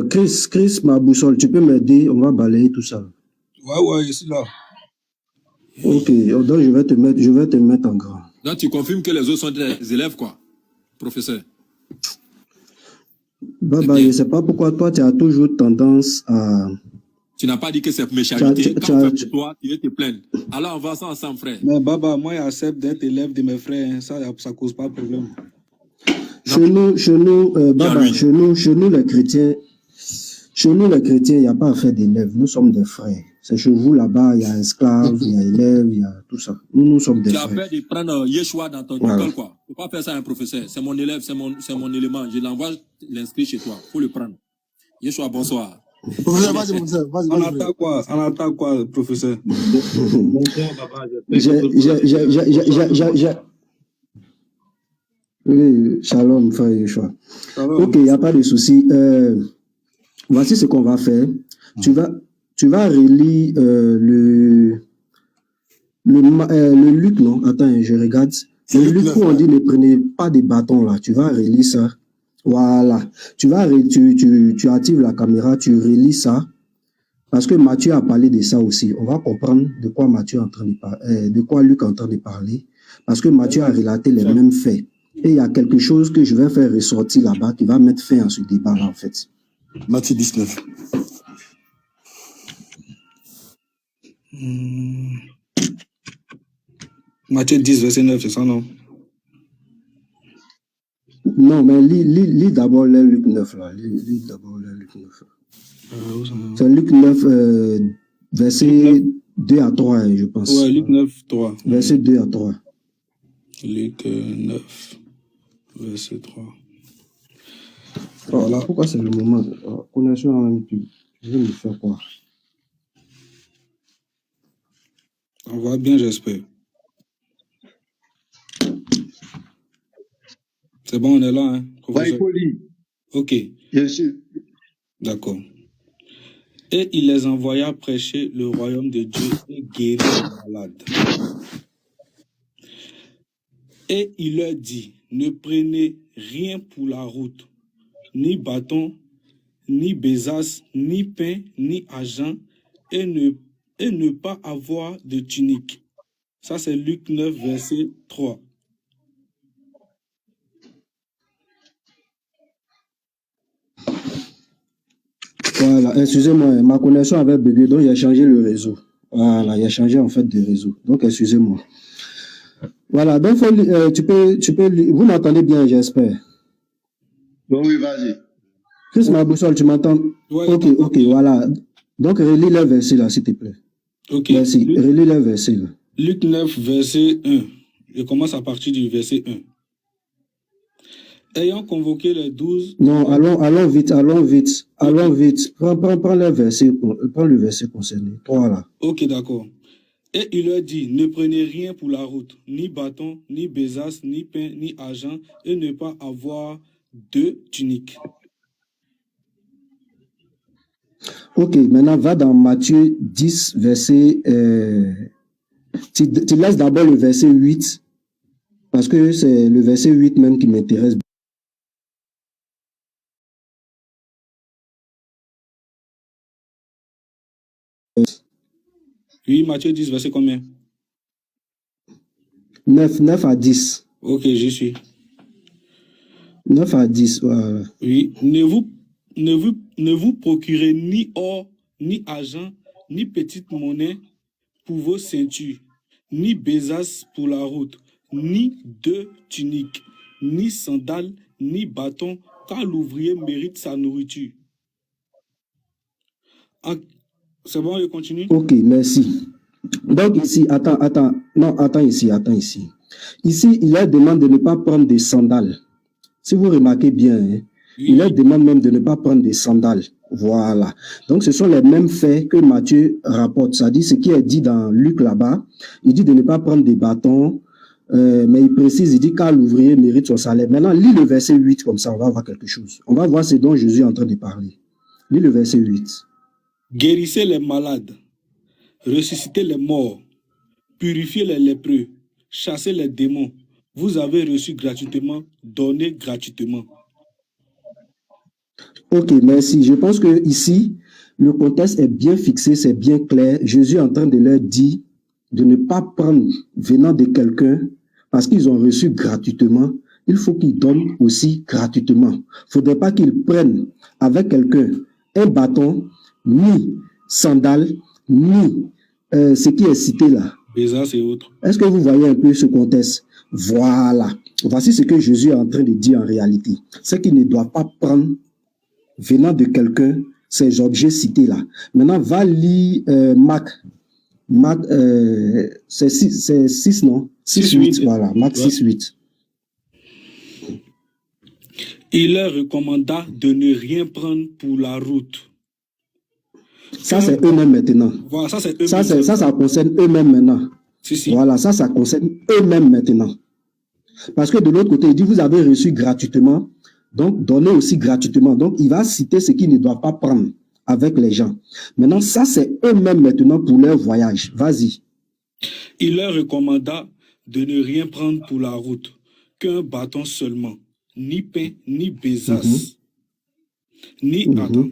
Chris, ma boussole, tu peux m'aider? On va balayer tout ça. Ouais, je suis là. Ok, donc je vais te mettre en grand. Donc tu confirmes que les autres sont des élèves, quoi, professeur? Baba, je ne sais pas pourquoi toi, tu as toujours tendance à... Tu n'as pas dit que c'est pour mes charités. Quand on fait pour toi, tu veux te plaindre. Alors on va ça ensemble, frère. Mais Baba, moi, j'accepte d'être élève de mes frères. Ça cause pas de problème. Chez nous, Baba, chez nous les chrétiens, il n'y a pas à faire d'élèves. Nous sommes des frères. C'est chez vous là-bas, il y a esclaves, il y a élèves, il y a tout ça. Nous sommes des frères. Tu as peur de prendre Yeshua dans ton école, quoi. Tu ne peux pas faire ça à un professeur. C'est mon élève, c'est mon élément. Je l'envoie l'inscrit chez toi. Il faut le prendre. Yeshua, bonsoir. Professeur, vas-y. On attend quoi, professeur? Oui, shalom, frère Yeshua. Ok, il n'y a pas de souci. Voici ce qu'on va faire. Tu vas relire le Luc, non? Attends, je regarde. Le Luc où on dit ne prenez pas des bâtons là. Tu vas relire ça. Voilà. Tu actives la caméra, tu relis ça. Parce que Matthieu a parlé de ça aussi. On va comprendre de quoi Matthieu est en train de parler, de quoi Luc est en train de parler. Parce que Matthieu a relaté les mêmes faits. Et il y a quelque chose que je vais faire ressortir là-bas qui va mettre fin à ce débat-là, en fait. Matthieu 19. Matthieu 10, verset 9, c'est ça, non? Non, mais lis d'abord le Luc 9, là. Lis d'abord le Luc 9. C'est Luc 9, verset 2 à 3, je pense. Ouais, Luc 9, 3. Verset 2 à 3. Luc 9, verset 3. Voilà. Pourquoi c'est le moment? Connexion en même temps. Je vais me faire quoi? On va bien, j'espère. C'est bon, on est là, hein? Ouais, il faut lire. Ok. Bien sûr. D'accord. Et il les envoya prêcher le royaume de Dieu et guérir les malades. Et il leur dit, ne prenez rien pour la route, ni bâton, ni besace, ni pain, ni argent, et ne pas avoir de tunique. Ça, c'est Luc 9, verset 3. Voilà, excusez-moi, ma connexion avait bugué, donc il a changé le réseau. Voilà, il a changé en fait de réseau. Donc, excusez-moi. Voilà, donc tu peux, vous m'entendez bien, j'espère. Bon, oui, vas-y. Chris Maboussol, tu m'entends? Ouais, ok, voilà. Donc, relis le verset là, s'il te plaît. Ok. Merci, relis le verset là. Luc 9, verset 1. Je commence à partir du verset 1. Ayant convoqué les 12... Non, allons vite. Prends le verset concerné. Voilà. Ok, d'accord. Et il leur dit, ne prenez rien pour la route, ni bâton, ni besace, ni pain, ni argent, et ne pas avoir de tunique. Ok, maintenant va dans Matthieu 10, verset... tu laisses d'abord le verset 8, parce que c'est le verset 8 même qui m'intéresse. Oui, Matthieu 10, verset combien? 9 à 10. Ok, j'y suis. 9 à 10, voilà. Oui, ne vous procurez ni or, ni argent, ni petite monnaie pour vos ceintures, ni besace pour la route, ni de tunique, ni sandales, ni bâton, car l'ouvrier mérite sa nourriture. C'est bon, je continue? Ok, merci. Donc ici, attends ici. Ici, il leur demande de ne pas prendre des sandales. Si vous remarquez bien, hein, oui. Il leur demande même de ne pas prendre des sandales. Voilà. Donc ce sont les mêmes faits que Matthieu rapporte. Ça dit ce qui est dit dans Luc là-bas. Il dit de ne pas prendre des bâtons, mais il précise, il dit car l'ouvrier mérite son salaire. Maintenant, lis le verset 8, comme ça on va voir quelque chose. On va voir ce dont Jésus est en train de parler. Lis le verset 8. Guérissez les malades, ressuscitez les morts, purifiez les lépreux, chassez les démons. Vous avez reçu gratuitement, donnez gratuitement. Ok, merci. Je pense que ici, le contexte est bien fixé, c'est bien clair. Jésus est en train de leur dire de ne pas prendre venant de quelqu'un parce qu'ils ont reçu gratuitement. Il faut qu'ils donnent aussi gratuitement. Il ne faudrait pas qu'ils prennent avec quelqu'un un bâton, ni sandales, ni ce qui est cité là. Besace et autres. Est-ce que vous voyez un peu ce contexte? Voilà. Voici ce que Jésus est en train de dire en réalité. C'est qu'il ne doit pas prendre venant de quelqu'un ces objets cités là. Maintenant, va lire Marc, c'est 6, non? 6-8, voilà. Marc 6-8. Il leur recommanda de ne rien prendre pour la route. Ça, c'est eux-mêmes maintenant. Voilà, ça, c'est eux-mêmes. Ça concerne eux-mêmes maintenant. Si. Voilà, ça concerne eux-mêmes maintenant. Parce que de l'autre côté, il dit, vous avez reçu gratuitement, donc donnez aussi gratuitement. Donc, il va citer ce qu'ils ne doivent pas prendre avec les gens. Maintenant, ça, c'est eux-mêmes maintenant pour leur voyage. Vas-y. Il leur recommanda de ne rien prendre pour la route, qu'un bâton seulement, ni pain, ni besace, ni attends.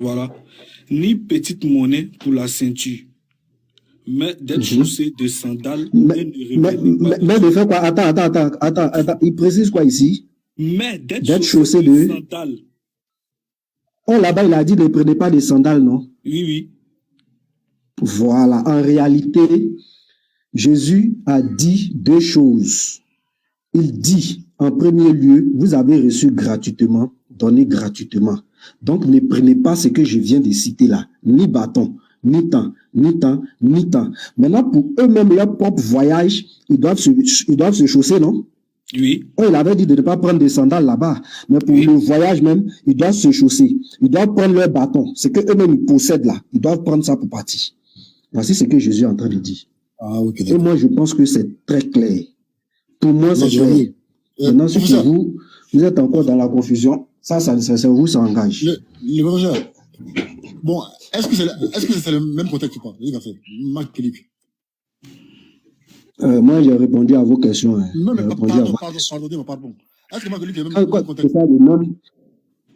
Voilà, ni petite monnaie pour la ceinture, mais d'être chaussé de sandales. Mais de faire quoi? Attends. Il précise quoi ici? Mais d'être chaussé de sandales. Oh, là-bas, il a dit ne prenez pas des sandales, non? Oui. Voilà. En réalité, Jésus a dit deux choses. Il dit, en premier lieu, vous avez reçu gratuitement, donnez gratuitement. Donc, ne prenez pas ce que je viens de citer là, ni bâton, ni temps. Maintenant, pour eux-mêmes, leur propre voyage, ils doivent se chausser, non? Oui. Oh, il avait dit de ne pas prendre des sandales là-bas, mais pour le voyage même, ils doivent se chausser. Ils doivent prendre leur bâton. C'est que eux-mêmes, ils possèdent là. Ils doivent prendre ça pour partir. Voici ce que Jésus est en train de dire. Ah, ok. Et moi, je pense que c'est très clair. Pour moi, c'est clair. Maintenant, si vous êtes encore dans la confusion, Ça vous s'engage. Le professeur, bon, est-ce que c'est le même contexte ou pas? Moi, j'ai répondu à vos questions. Hein. Non, mais pardon. Est-ce que Marc-Luc est le même contexte?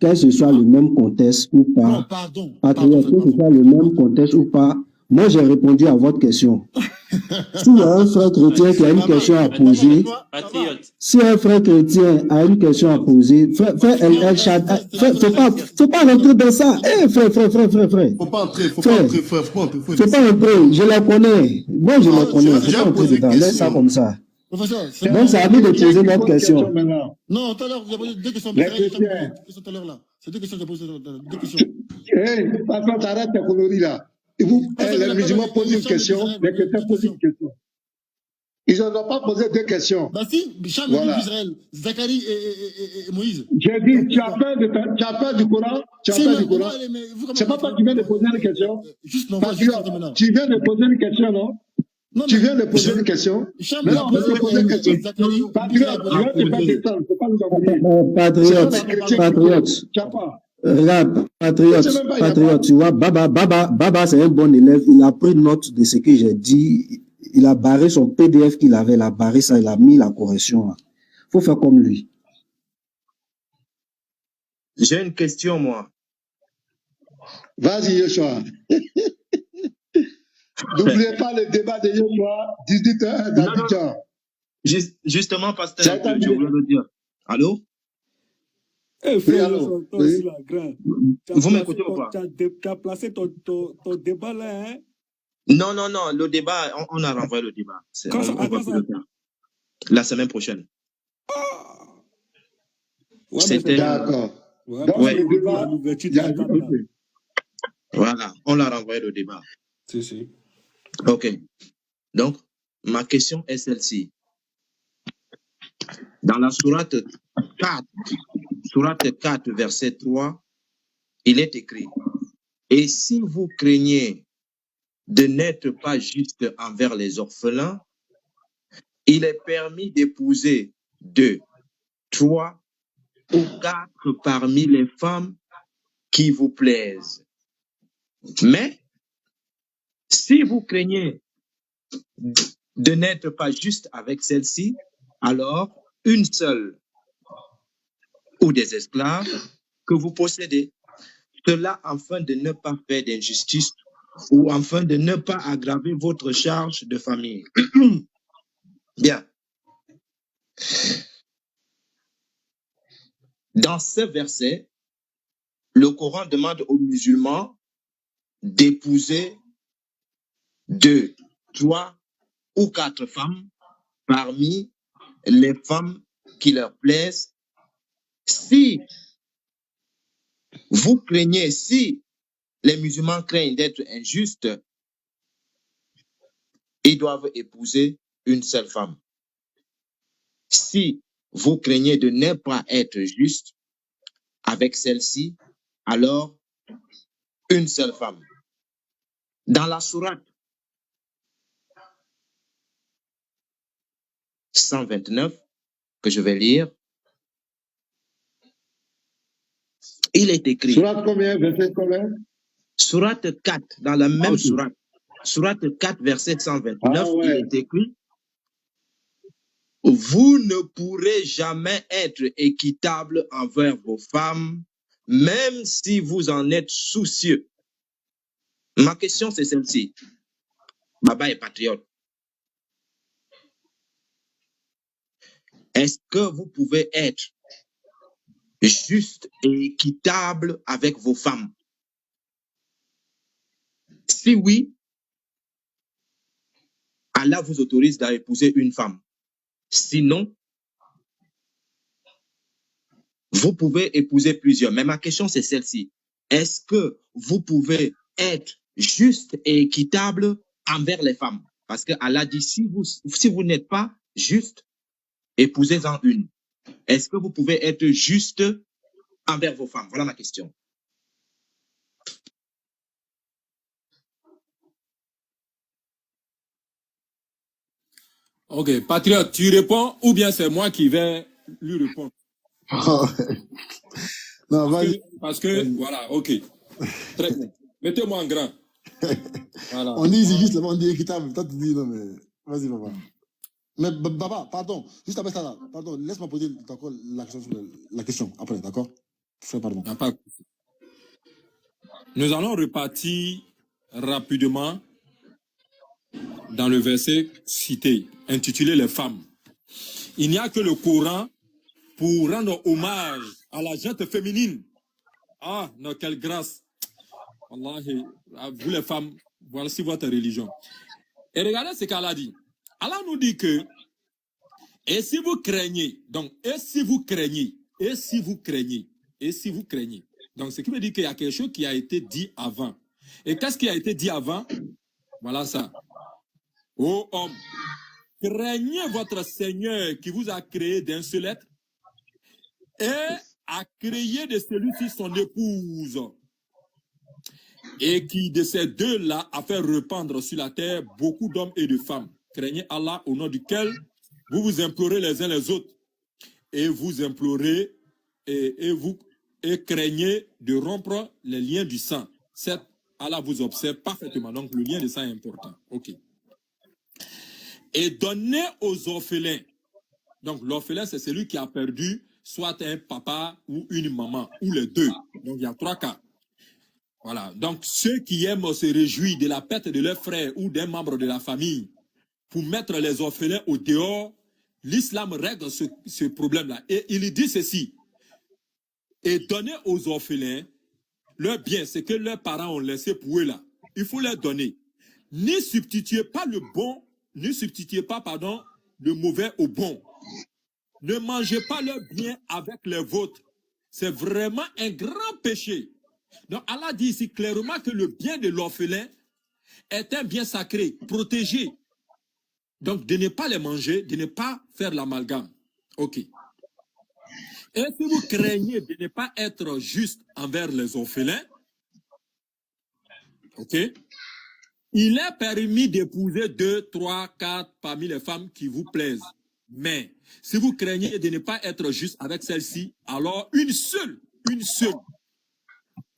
Que ce soit le même contexte ou pas. Non, pardon. Patriote, que ce soit le même contexte ou pas. Moi, j'ai répondu à votre question. S'il y a un frère chrétien qui a une question à poser, si un frère chrétien a une question à poser, faut pas rentrer dans ça. Frère. Faut pas entrer, frère. Faut pas entrer, je la connais. Moi, je la connais. Faut pas entrer dedans. Laisse ça comme ça. Donc, c'est à nous de poser notre question. Non, tout à l'heure, j'ai posé 2 questions. Tout à l'heure, là. C'est 2 questions que j'ai posées. 2 questions. Par contre, arrête ta colonie, là. Les musulmans posent une question, les chrétiens posent une question. Ils n'ont pas posé 2 questions. Bah si, Bicham voilà. Israël, Zacharie et Moïse. J'ai dit, tu as peur du Coran, c'est pas toi qui viens de poser une question. Tu viens de poser une question, non? Non, tu viens de poser une question. Mais non, on va te poser une question. Patriote. Regarde, patriote, tu vois, Baba, c'est un bon élève. Il a pris note de ce que j'ai dit. Il a barré son PDF qu'il avait, il a barré ça, il a mis la correction. Il faut faire comme lui. J'ai une question, moi. Vas-y, Yoshua. N'oubliez pas le débat de Yoshua, 18h d'Abidjan. Justement, pasteur, je voulais le dire. Allô? Oui. Vous m'écoutez ou pas? Tu as placé ton débat là, hein? Non, le débat, on a renvoyé le débat. On va plus le faire. La semaine prochaine. Ouais, c'était... D'accord. Voilà, on l'a renvoyé le débat. Si. Ok. Donc, ma question est celle-ci. Dans la sourate 4, verset 3, il est écrit, « Et si vous craignez de n'être pas juste envers les orphelins, il est permis d'épouser 2, 3 ou 4 parmi les femmes qui vous plaisent. Mais si vous craignez de n'être pas juste avec celle-ci, alors une seule ou des esclaves que vous possédez. Cela afin de ne pas faire d'injustice ou afin de ne pas aggraver votre charge de famille. » Bien. Dans ce verset, le Coran demande aux musulmans d'épouser 2, 3 ou 4 femmes parmi les femmes qui leur plaisent. Si vous craignez, si les musulmans craignent d'être injustes, ils doivent épouser une seule femme. Si vous craignez de ne pas être juste avec celle-ci, alors une seule femme. Dans la sourate 129, que je vais lire, il est écrit. Sourate combien, verset combien? Sourate 4, dans la même sourate. Sourate 4, verset 129, il est écrit. Vous ne pourrez jamais être équitable envers vos femmes, même si vous en êtes soucieux. Ma question, c'est celle-ci. Baba est patriote. Est-ce que vous pouvez être juste et équitable avec vos femmes? Si oui, Allah vous autorise d'épouser une femme. Sinon, vous pouvez épouser plusieurs. Mais ma question, c'est celle-ci. Est-ce que vous pouvez être juste et équitable envers les femmes? Parce que Allah dit, si vous n'êtes pas juste, épousez-en une. Est-ce que vous pouvez être juste envers vos femmes? Voilà ma question. Ok, patriote, tu réponds ou bien c'est moi qui vais lui répondre? Non, parce que, voilà, ok. Très bien. Mettez-moi en grand. Voilà. On dit ici juste là-bas, on dit équitable. Toi, tu dis non, mais vas-y, Baba. Mais Baba, pardon, juste après ça, là, pardon, laisse-moi poser encore la question après, d'accord? Pardon. Nous allons repartir rapidement dans le verset cité, intitulé Les femmes. Il n'y a que le Coran pour rendre hommage à la gente féminine. Ah, non, quelle grâce. Wallahi, vous les femmes, voici votre religion. Et regardez ce qu'Allah dit. Allah nous dit que, et si vous craignez, donc, et si vous craignez, et si vous craignez, et si vous craignez. Donc, ce qui veut dire qu'il y a quelque chose qui a été dit avant. Et qu'est-ce qui a été dit avant? Voilà ça. Ô homme, craignez votre Seigneur qui vous a créé d'un seul être et a créé de celui-ci son épouse et qui de ces deux-là a fait répandre sur la terre beaucoup d'hommes et de femmes. Craignez Allah au nom duquel vous vous implorez les uns les autres et vous implorez et craignez de rompre les liens du sang. Certes, Allah vous observe parfaitement, donc le lien du sang est important. Ok. Et donnez aux orphelins. Donc l'orphelin, c'est celui qui a perdu soit un papa ou une maman, ou les deux. Donc il y a 3 cas. Voilà. Donc ceux qui aiment se réjouir de la perte de leur frère ou d'un membre de la famille pour mettre les orphelins au dehors, l'islam règle ce problème-là. Et il dit ceci. Et donnez aux orphelins leur bien, ce que leurs parents ont laissé pour eux là. Il faut leur donner. Ne substituez pas le bon, ne substituez pas, pardon, le mauvais au bon. Ne mangez pas leur bien avec les vôtres. C'est vraiment un grand péché. Donc Allah dit ici clairement que le bien de l'orphelin est un bien sacré, protégé. Donc de ne pas les manger, de ne pas faire l'amalgame. Ok. Et si vous craignez de ne pas être juste envers les orphelins, ok, il est permis d'épouser 2, 3, 4 parmi les femmes qui vous plaisent. Mais si vous craignez de ne pas être juste avec celle-ci, alors une seule,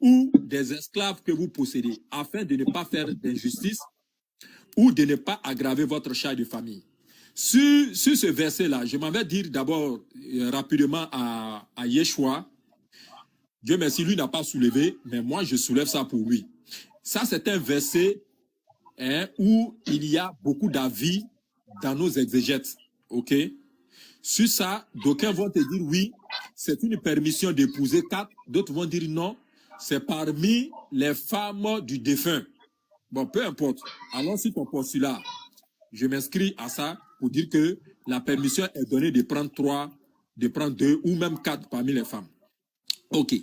ou des esclaves que vous possédez, afin de ne pas faire d'injustice ou de ne pas aggraver votre charge de famille. Sur ce verset-là, je m'en vais dire d'abord rapidement à Yeshua. Dieu merci, lui n'a pas soulevé, mais moi je soulève ça pour lui. Ça, c'est un verset où il y a beaucoup d'avis dans nos exégètes. Ok? Sur ça, d'aucuns vont te dire oui, c'est une permission d'épouser 4. D'autres vont dire non, c'est parmi les femmes du défunt. Bon, peu importe. Allons sur ton postulat. Je m'inscris à ça pour dire que la permission est donnée de prendre 3, de prendre 2 ou même 4 parmi les femmes. Ok.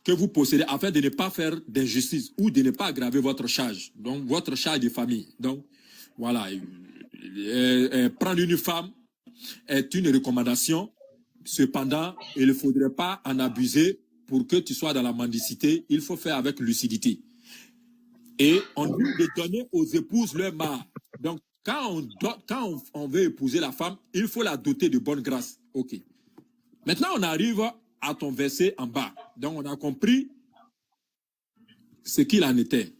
Que vous possédez afin de ne pas faire d'injustice ou de ne pas aggraver votre charge. Donc, votre charge de famille. Donc, voilà. Prendre une femme est une recommandation. Cependant, il ne faudrait pas en abuser pour que tu sois dans la mendicité. Il faut faire avec lucidité. Et on dit de donner aux épouses leur mari. Donc, quand on veut épouser la femme, il faut la doter de bonne grâce. Ok. Maintenant, on arrive à ton verset en bas. Donc, on a compris ce qu'il en était.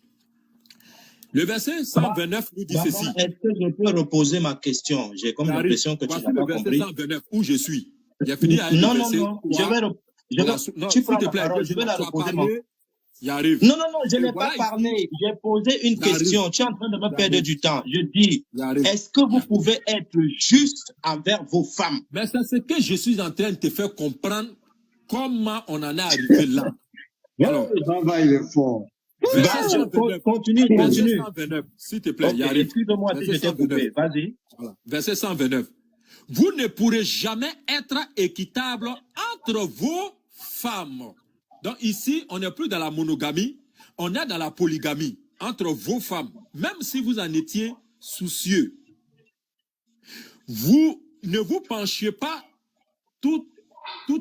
Le verset 129 nous dit ceci. Est-ce que je peux reposer ma question? J'ai comme l'impression que tu n'as pas compris. Le verset 129 où je suis. J'ai fini à non, tu prends la parole, je vais la reposer. Non, je n'ai pas parlé. J'ai posé une question. Tu es en train de me perdre du temps. Je dis, est-ce que vous pouvez être juste envers vos femmes? Mais c'est ce que je suis en train de te faire comprendre comment on en est arrivé là. Alors, il est fort. Continue. Verset 129, s'il te plaît. Excuse-moi si je t'ai coupé. Vas-y. Voilà. Verset 129. Vous ne pourrez jamais être équitable entre vos femmes. Donc ici, on n'est plus dans la monogamie, on est dans la polygamie entre vos femmes. Même si vous en étiez soucieux, vous ne vous penchiez pas tout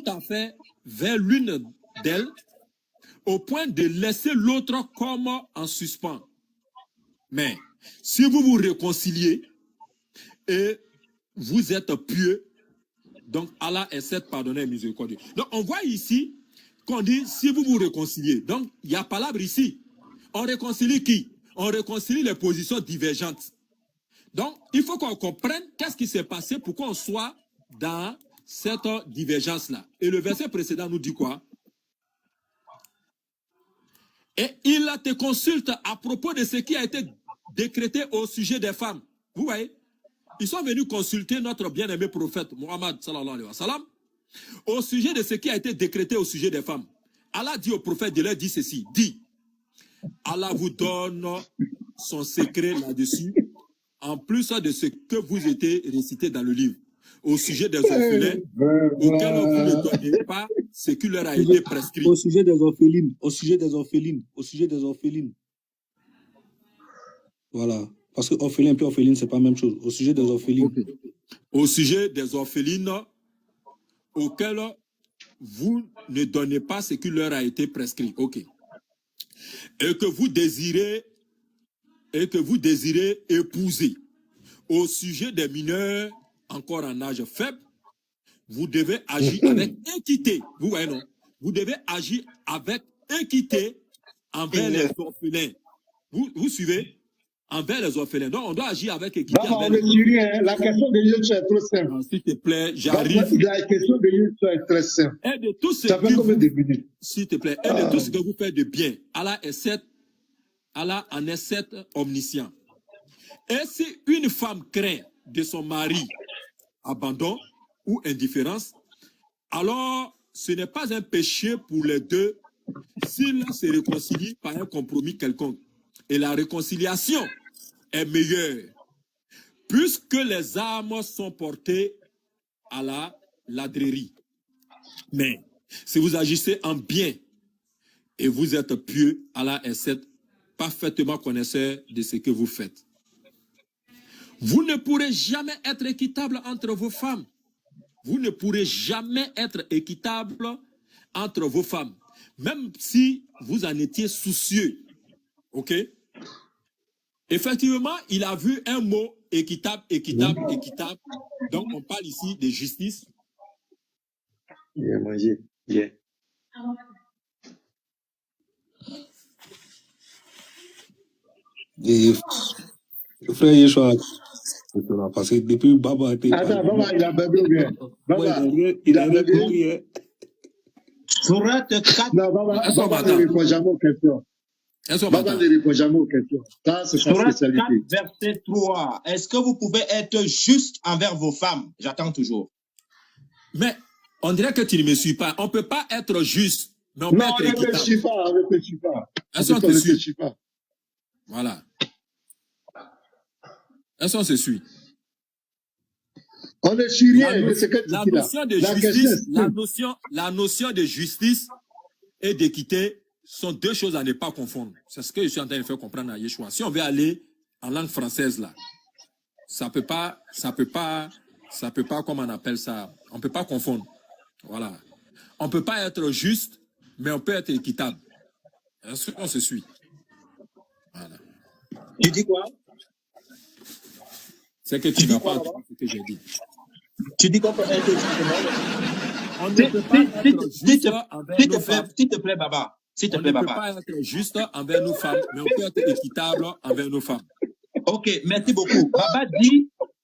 à fait vers l'une d'elles au point de laisser l'autre comme en suspens. Mais si vous vous réconciliez et vous êtes pieux, donc Allah essaie de pardonner et miséricordieux. Donc on voit ici qu'on dit si vous vous réconciliez. Donc, il y a palabre ici. On réconcilie qui? On réconcilie les positions divergentes. Donc, il faut qu'on comprenne qu'est-ce qui s'est passé pour qu'on soit dans cette divergence-là. Et le verset précédent nous dit quoi? Et il te consulte à propos de ce qui a été décrété au sujet des femmes. Vous voyez? Ils sont venus consulter notre bien-aimé prophète, Muhammad sallallahu alayhi wa sallam, au sujet de ce qui a été décrété au sujet des femmes. Allah dit au prophète, il leur dit ceci, dit, Allah vous donne son secret là-dessus, en plus de ce que vous étiez récité dans le livre, au sujet des orphelins, auxquels vous ne donnez pas ce qui leur a été prescrit. Au sujet des orphelines, au sujet des orphelines, au sujet des orphelines. Voilà. Parce que orphelin et orpheline, c'est pas la même chose. Au sujet des orphelines. Okay. Au sujet des orphelines, auxquelles vous ne donnez pas ce qui leur a été prescrit. OK. Et que vous désirez épouser. Au sujet des mineurs encore en âge faible, vous devez agir avec équité. Vous voyez, non? Vous devez agir avec équité envers les orphelins. Vous suivez? Envers les orphelins. Donc, on doit agir avec équité. La question de Yeshua est trop simple. S'il te plaît, j'arrive. La question de Yeshua est très simple. Et de tout ce ça fait combien de minutes? S'il te plaît, et de tout ce que vous faites de bien, Allah en est sept omniscient. Et si une femme craint de son mari abandon ou indifférence, alors ce n'est pas un péché pour les deux s'ils se réconcilient par un compromis quelconque. Et la réconciliation est meilleure, puisque les âmes sont portées à la ladrerie. Mais si vous agissez en bien et vous êtes pieux, Allah est parfaitement connaisseur de ce que vous faites. Vous ne pourrez jamais être équitable entre vos femmes. Vous ne pourrez jamais être équitable entre vos femmes, même si vous en étiez soucieux. OK? Effectivement, il a vu un mot équitable, équitable, équitable. Donc, on parle ici de justice. Il a mangé. Yeah. Et frère Yeshua, parce que depuis Baba était. Attends, Baba, il a besoin bien. Baba, il a besoin. Sourate 4. Non, Baba ne répond jamais aux questions. Baba ne répond jamais aux questions. Ça, c'est sa spécialité. 4, verset 3. Est-ce que vous pouvez être juste envers vos femmes? J'attends toujours. Mais on dirait que tu ne me suis pas. On ne peut pas être juste, mais on peut être équitable. On ne te suit pas. Est-ce qu'on te suit? Voilà. Est-ce qu'on se suit? On ne suit rien de ce que tu dis là. La notion de justice et d'équité sont deux choses à ne pas confondre. C'est ce que je suis en train de faire comprendre à Yeshua. Si on veut aller en langue française là, ça peut pas, comment on appelle ça? On peut pas confondre. Voilà. On peut pas être juste, mais on peut être équitable. Est-ce qu'on se suit? Voilà. Tu dis quoi? C'est que tu n'as pas entendu ce que j'ai dit. Tu dis qu'on peut être juste. On ne peut pas être juste envers nos femmes. S'il te plaît, Baba. On ne peut pas être juste envers nos femmes, mais on peut être équitable envers nos femmes. Ok, merci beaucoup.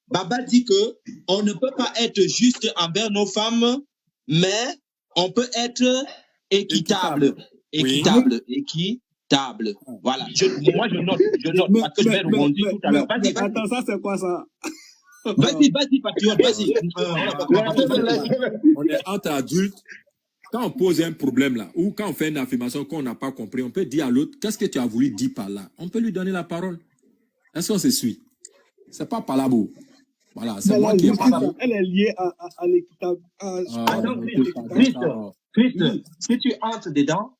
Baba dit que on ne peut pas être juste envers nos femmes, mais on peut être équitable. Équitable. Voilà. Moi, je note parce que je vais rebondir tout à l'heure. Vas-y. Attends, ça, c'est quoi ça? Vas-y, patriote, vas-y. On est entre adultes. Quand on pose un problème là, ou quand on fait une affirmation qu'on n'a pas compris, on peut dire à l'autre, qu'est-ce que tu as voulu dire par là? On peut lui donner la parole. Est-ce qu'on se suit? C'est pas par là beau. Voilà, c'est moi qui ai parlé. Elle est liée à l'équitable. Christ, si tu entres dedans,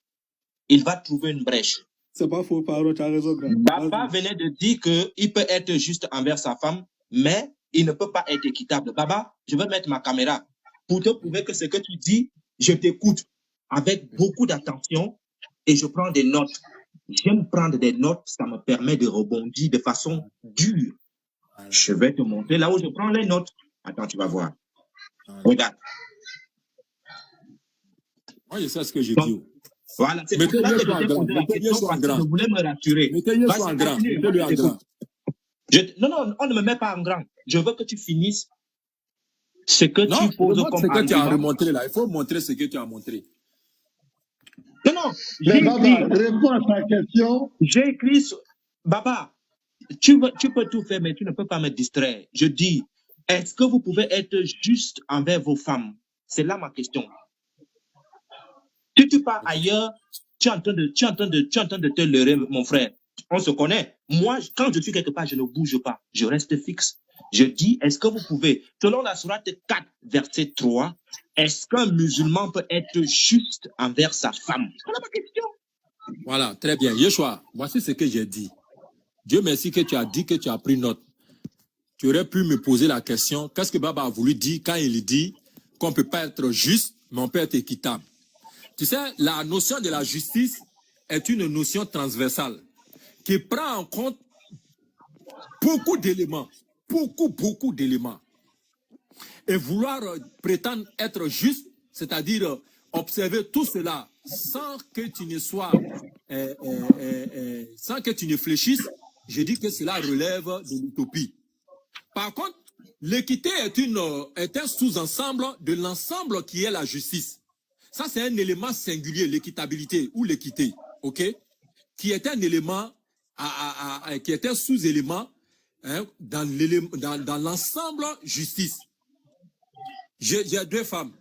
il va trouver une brèche. C'est pas faux, Paro, tu as raison. Baba venait de dire qu'il peut être juste envers sa femme, mais il ne peut pas être équitable. Baba, je vais mettre ma caméra pour te prouver que ce que tu dis, je t'écoute avec beaucoup d'attention et je prends des notes. J'aime prendre des notes, ça me permet de rebondir de façon dure. Je vais te montrer là où je prends les notes. Attends, tu vas voir. Regarde. Moi, je sais ce que je dis. Voilà, c'est pour ça que je t'ai posé la question parce que je voulais me rassurer. Mettez-le en grand. Mettez-le en grand. Non, on ne me met pas en grand. Je veux que tu finisses ce que tu poses comme ce que tu as remontré là. Il faut montrer ce que tu as montré. Non. Mais Baba, réponds à ta question. J'ai écrit... Baba, tu peux tout faire, mais tu ne peux pas me distraire. Je dis, est-ce que vous pouvez être juste envers vos femmes? C'est là ma question. Si tu pars ailleurs, tu es en train de te leurrer, mon frère. On se connaît. Moi, quand je suis quelque part, je ne bouge pas. Je reste fixe. Je dis, est-ce que vous pouvez, selon la sourate 4, verset 3, est-ce qu'un musulman peut être juste envers sa femme? Voilà ma question. Voilà, très bien. Yeshua, voici ce que j'ai dit. Dieu merci que tu as dit que tu as pris note. Tu aurais pu me poser la question, qu'est-ce que Baba a voulu dire quand il dit qu'on ne peut pas être juste, mais on peut être équitable? Tu sais, la notion de la justice est une notion transversale qui prend en compte beaucoup d'éléments, beaucoup d'éléments. Et vouloir prétendre être juste, c'est-à-dire observer tout cela sans que tu ne sois, sans que tu ne fléchisses, je dis que cela relève de l'utopie. Par contre, l'équité est un sous-ensemble de l'ensemble qui est la justice. Ça, c'est un élément singulier, l'équitabilité ou l'équité, ok? Qui est un élément, qui est un sous-élément dans l'ensemble justice. J'ai 2 femmes.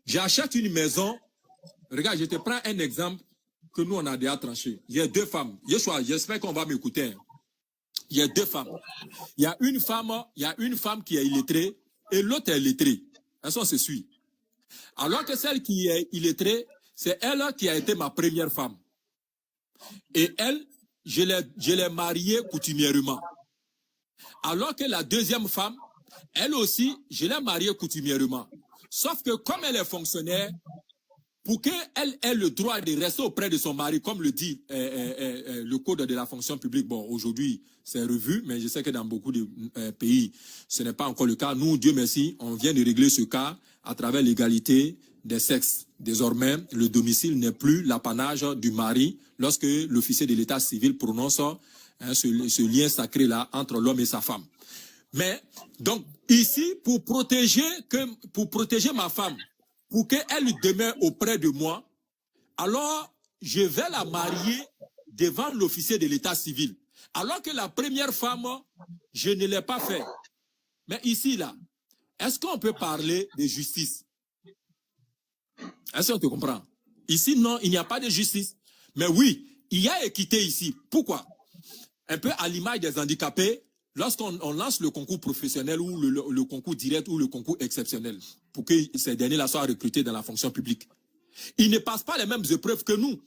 J'achète une maison. Regarde, je te prends un exemple que nous, on a déjà tranché. Il y a 2 femmes. J'espère qu'on va m'écouter. Il y a 2 femmes. Il y a une femme qui est illettrée et l'autre est lettrée. Ça se suit. Alors que celle qui est illettrée, c'est elle qui a été ma première femme. Et elle, je l'ai mariée coutumièrement. Alors que la deuxième femme, elle aussi, je l'ai mariée coutumièrement. Sauf que comme elle est fonctionnaire, pour qu'elle ait le droit de rester auprès de son mari, comme le dit le code de la fonction publique, bon, aujourd'hui, c'est revu, mais je sais que dans beaucoup de pays, ce n'est pas encore le cas. Nous, Dieu merci, on vient de régler ce cas à travers l'égalité des sexes. Désormais, le domicile n'est plus l'apanage du mari lorsque l'officier de l'état civil prononce ce lien sacré-là entre l'homme et sa femme. Mais, donc, ici, pour protéger ma femme, pour qu'elle demeure auprès de moi, alors je vais la marier devant l'officier de l'état civil. Alors que la première femme, je ne l'ai pas fait. Mais ici, là, est-ce qu'on peut parler de justice? Est-ce qu'on te comprend? Ici, non, il n'y a pas de justice. Mais oui, il y a équité ici. Pourquoi? Un peu à l'image des handicapés, lorsqu'on lance le concours professionnel ou le concours direct ou le concours exceptionnel, pour que ces derniers-là soient recrutés dans la fonction publique, ils ne passent pas les mêmes épreuves que nous,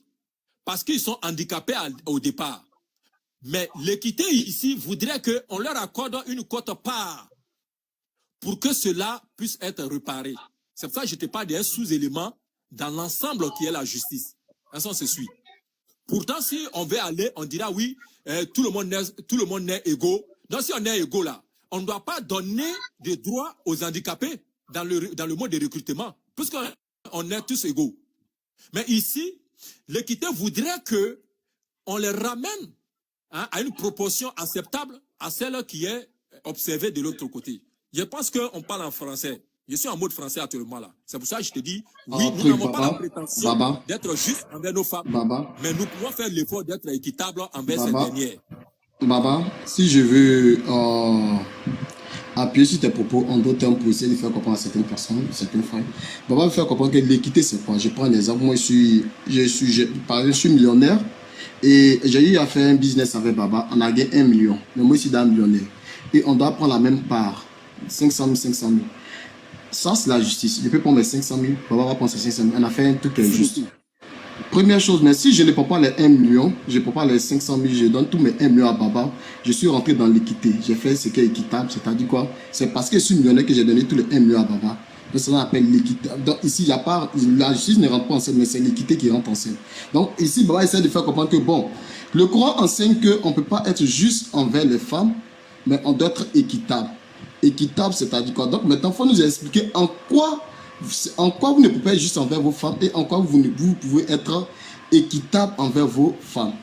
parce qu'ils sont handicapés au départ. Mais l'équité ici voudrait qu'on leur accorde une quote-part pour que cela puisse être réparé. C'est pour ça que je te parle d'un sous-élément dans l'ensemble qui est la justice. Ça se suit. Pourtant, si on veut aller, on dira oui, tout le monde est égaux. Donc si on est égaux là, on ne doit pas donner des droits aux handicapés dans le mode de recrutement, puisqu'on est tous égaux. Mais ici, l'équité voudrait qu'on les ramène à une proportion acceptable à celle qui est observée de l'autre côté. Je pense qu'on parle en français. Je suis en mode français actuellement là. C'est pour ça que je te dis, oui, nous n'avons pas la prétention d'être juste envers nos femmes, mais nous pouvons faire l'effort d'être équitables envers ces dernières. Baba, si je veux appuyer sur tes propos en d'autres termes pour essayer de faire comprendre à certaines personnes, certaines femmes, Baba me faire comprendre que l'équité c'est quoi? Je prends l'exemple, moi je suis millionnaire et j'ai eu à faire un business avec Baba, on a gagné 1 million, mais moi je suis d'un millionnaire et on doit prendre la même part, 500 000. Ça, c'est la justice. Je peux prendre les 500 000, Baba va prendre ses 500 000. On a fait un truc qui est juste. Première chose, mais si je ne prends pas les 1 million, je ne prends pas les 500 000, je donne tous mes 1 million à Baba, je suis rentré dans l'équité. J'ai fait ce qui est équitable, c'est-à-dire quoi? C'est parce que je suis millionnaire que j'ai donné tous les 1 million à Baba. Donc, ça s'appelle l'équité. Donc, ici, la justice ne rentre pas en scène, mais c'est l'équité qui rentre en scène. Donc, ici, Baba essaie de faire comprendre que, bon, le Coran enseigne qu'on ne peut pas être juste envers les femmes, mais on doit être équitable. Équitable, c'est-à-dire quoi? Donc maintenant, il faut nous expliquer en quoi En quoi vous ne pouvez pas être juste envers vos femmes et en quoi vous pouvez être équitable envers vos femmes?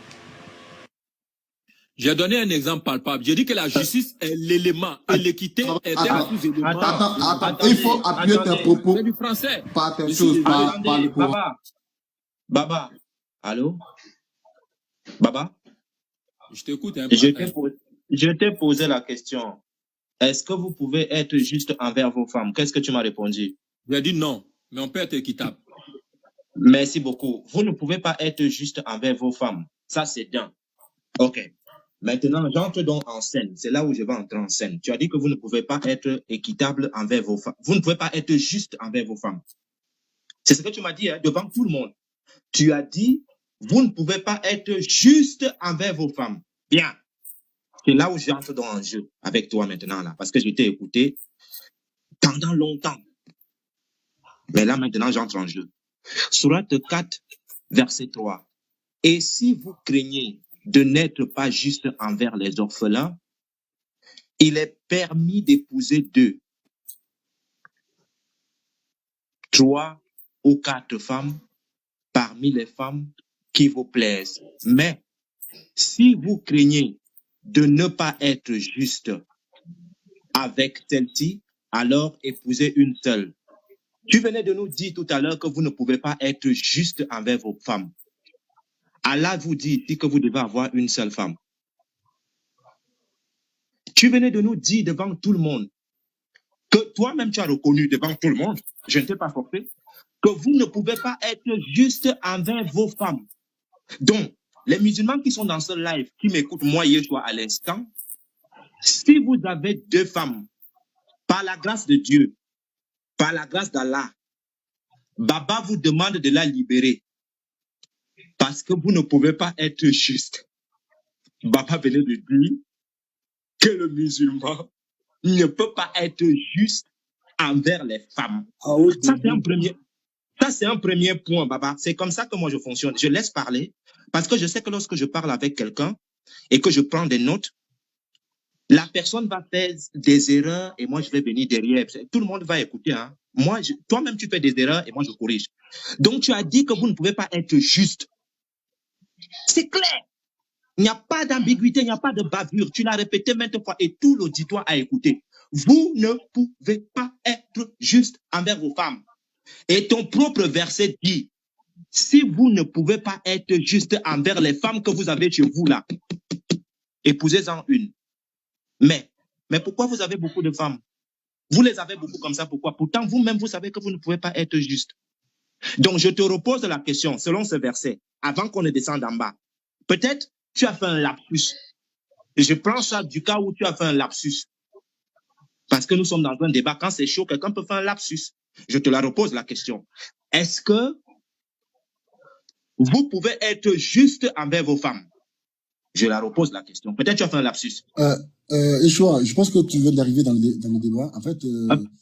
J'ai donné un exemple palpable. J'ai dit que la justice est l'élément et l'équité est un sous-élément. Attends, il faut appuyer tes propos. C'est du français. Pas tes choses, pas le courant. Baba, allô? Baba? Je t'écoute. Hein, je t'ai posé la question. Est-ce que vous pouvez être juste envers vos femmes? Qu'est-ce que tu m'as répondu? J'ai dit non, mais on peut être équitable. Merci beaucoup. Vous ne pouvez pas être juste envers vos femmes. Ça, c'est bien. OK. Maintenant, j'entre donc en scène. C'est là où je vais entrer en scène. Tu as dit que vous ne pouvez pas être équitable envers vos femmes. Vous ne pouvez pas être juste envers vos femmes. C'est ce que tu m'as dit, hein, devant tout le monde. Tu as dit, vous ne pouvez pas être juste envers vos femmes. Bien. C'est là où j'entre donc en jeu avec toi maintenant, là, parce que je t'ai écouté pendant longtemps. Mais là, maintenant, j'entre en jeu. Sourate 4, verset 3. Et si vous craignez de n'être pas juste envers les orphelins, il est permis d'épouser 2, 3 ou 4 femmes parmi les femmes qui vous plaisent. Mais si vous craignez de ne pas être juste avec celle-ci, alors épousez une seule. Tu venais de nous dire tout à l'heure que vous ne pouvez pas être juste envers vos femmes. Allah vous dit ici que vous devez avoir une seule femme. Tu venais de nous dire devant tout le monde que toi-même tu as reconnu devant tout le monde, je ne t'ai pas forcé, que vous ne pouvez pas être juste envers vos femmes. Donc, les musulmans qui sont dans ce live, qui m'écoutent, moi, Yeshua, à l'instant, si vous avez 2 femmes, par la grâce de Dieu, par la grâce d'Allah, Baba vous demande de la libérer. Parce que vous ne pouvez pas être juste. Baba venait de dire que le musulman ne peut pas être juste envers les femmes. Ça, c'est un premier point, Baba. C'est comme ça que moi je fonctionne. Je laisse parler parce que je sais que lorsque je parle avec quelqu'un et que je prends des notes, la personne va faire des erreurs et moi je vais venir derrière. Tout le monde va écouter. Hein. Toi-même tu fais des erreurs et moi je corrige. Donc tu as dit que vous ne pouvez pas être juste. C'est clair. Il n'y a pas d'ambiguïté, il n'y a pas de bavure. Tu l'as répété maintes fois et tout l'auditoire a écouté. Vous ne pouvez pas être juste envers vos femmes. Et ton propre verset dit, si vous ne pouvez pas être juste envers les femmes que vous avez chez vous là, épousez-en une. Mais pourquoi vous avez beaucoup de femmes? Vous les avez beaucoup comme ça, pourquoi? Pourtant, vous-même, vous savez que vous ne pouvez pas être juste. Donc, je te repose la question, selon ce verset, avant qu'on ne descende en bas. Peut-être, tu as fait un lapsus. Je prends ça du cas où tu as fait un lapsus. Parce que nous sommes dans un débat. Quand c'est chaud, quelqu'un peut faire un lapsus. Je te la repose la question. Est-ce que vous pouvez être juste envers vos femmes? Je la repose la question. Peut-être tu as fait un lapsus. Yeshua, je pense que tu veux d'arriver dans le débat. En fait,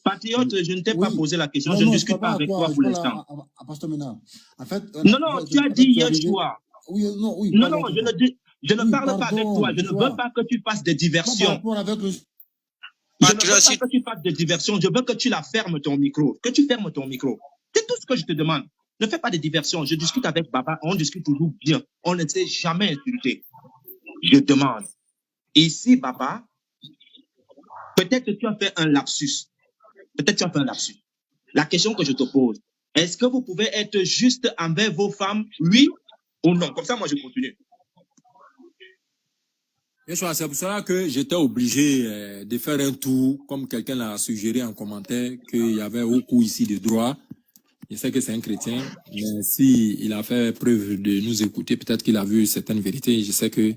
Patriote, je ne t'ai pas posé la question. Je ne discute pas avec toi pour l'instant. À Pasteur Ménard. En fait, non, tu as dit Yeshua. Oui, non, je ne parle pas avec toi. Je ne veux pas que tu fasses des diversions. Je ne veux pas que tu fasses des diversions. Je veux que tu fermes ton micro. Que tu fermes ton micro. C'est tout ce que je te demande. Ne fais pas de diversions. Je discute avec Baba. On discute toujours bien. On ne s'est jamais insulté. Je demande. Ici, Baba, peut-être que tu as fait un lapsus. Peut-être que tu as fait un lapsus. La question que je te pose, est-ce que vous pouvez être juste envers vos femmes, oui ou non? Comme ça, moi, je continue. C'est pour cela que j'étais obligé de faire un tour, comme quelqu'un l'a suggéré en commentaire, qu'il y avait au cours ici de droit. Je sais que c'est un chrétien, mais s'il a fait preuve de nous écouter, peut-être qu'il a vu certaines vérités. Je sais que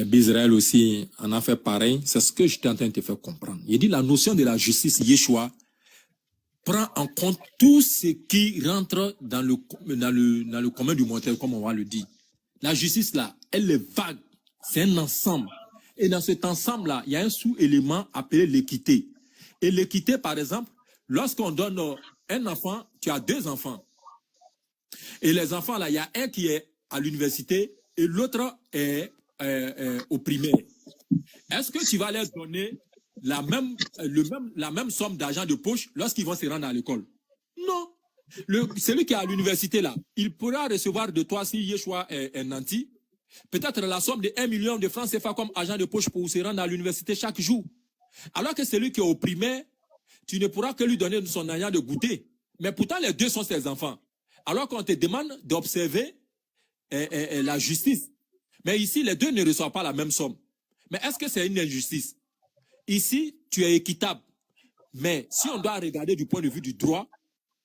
Bizraël aussi en a fait pareil. C'est ce que j'étais en train de te faire comprendre. Il dit la notion de la justice, Yeshua, prend en compte tout ce qui rentre dans le commun du mortel, comme on va le dire. La justice, là, elle est vague. C'est un ensemble. Et dans cet ensemble-là, il y a un sous-élément appelé l'équité. Et l'équité, par exemple, lorsqu'on donne un enfant, tu as 2 enfants. Et les enfants, là, il y a un qui est à l'université et l'autre est au primaire. Est-ce que tu vas leur donner la même somme d'argent de poche lorsqu'ils vont se rendre à l'école? Non. Celui qui est à l'université là, il pourra recevoir de toi, si Yeshua est nanti, peut-être la somme de 1 million de francs CFA comme agent de poche pour se rendre à l'université chaque jour. Alors que celui qui est au primaire, tu ne pourras que lui donner son agent de goûter. Mais pourtant, les deux sont ses enfants. Alors qu'on te demande d'observer la justice. Mais ici, les deux ne reçoivent pas la même somme. Mais est-ce que c'est une injustice? Ici, tu es équitable. Mais si on doit regarder du point de vue du droit,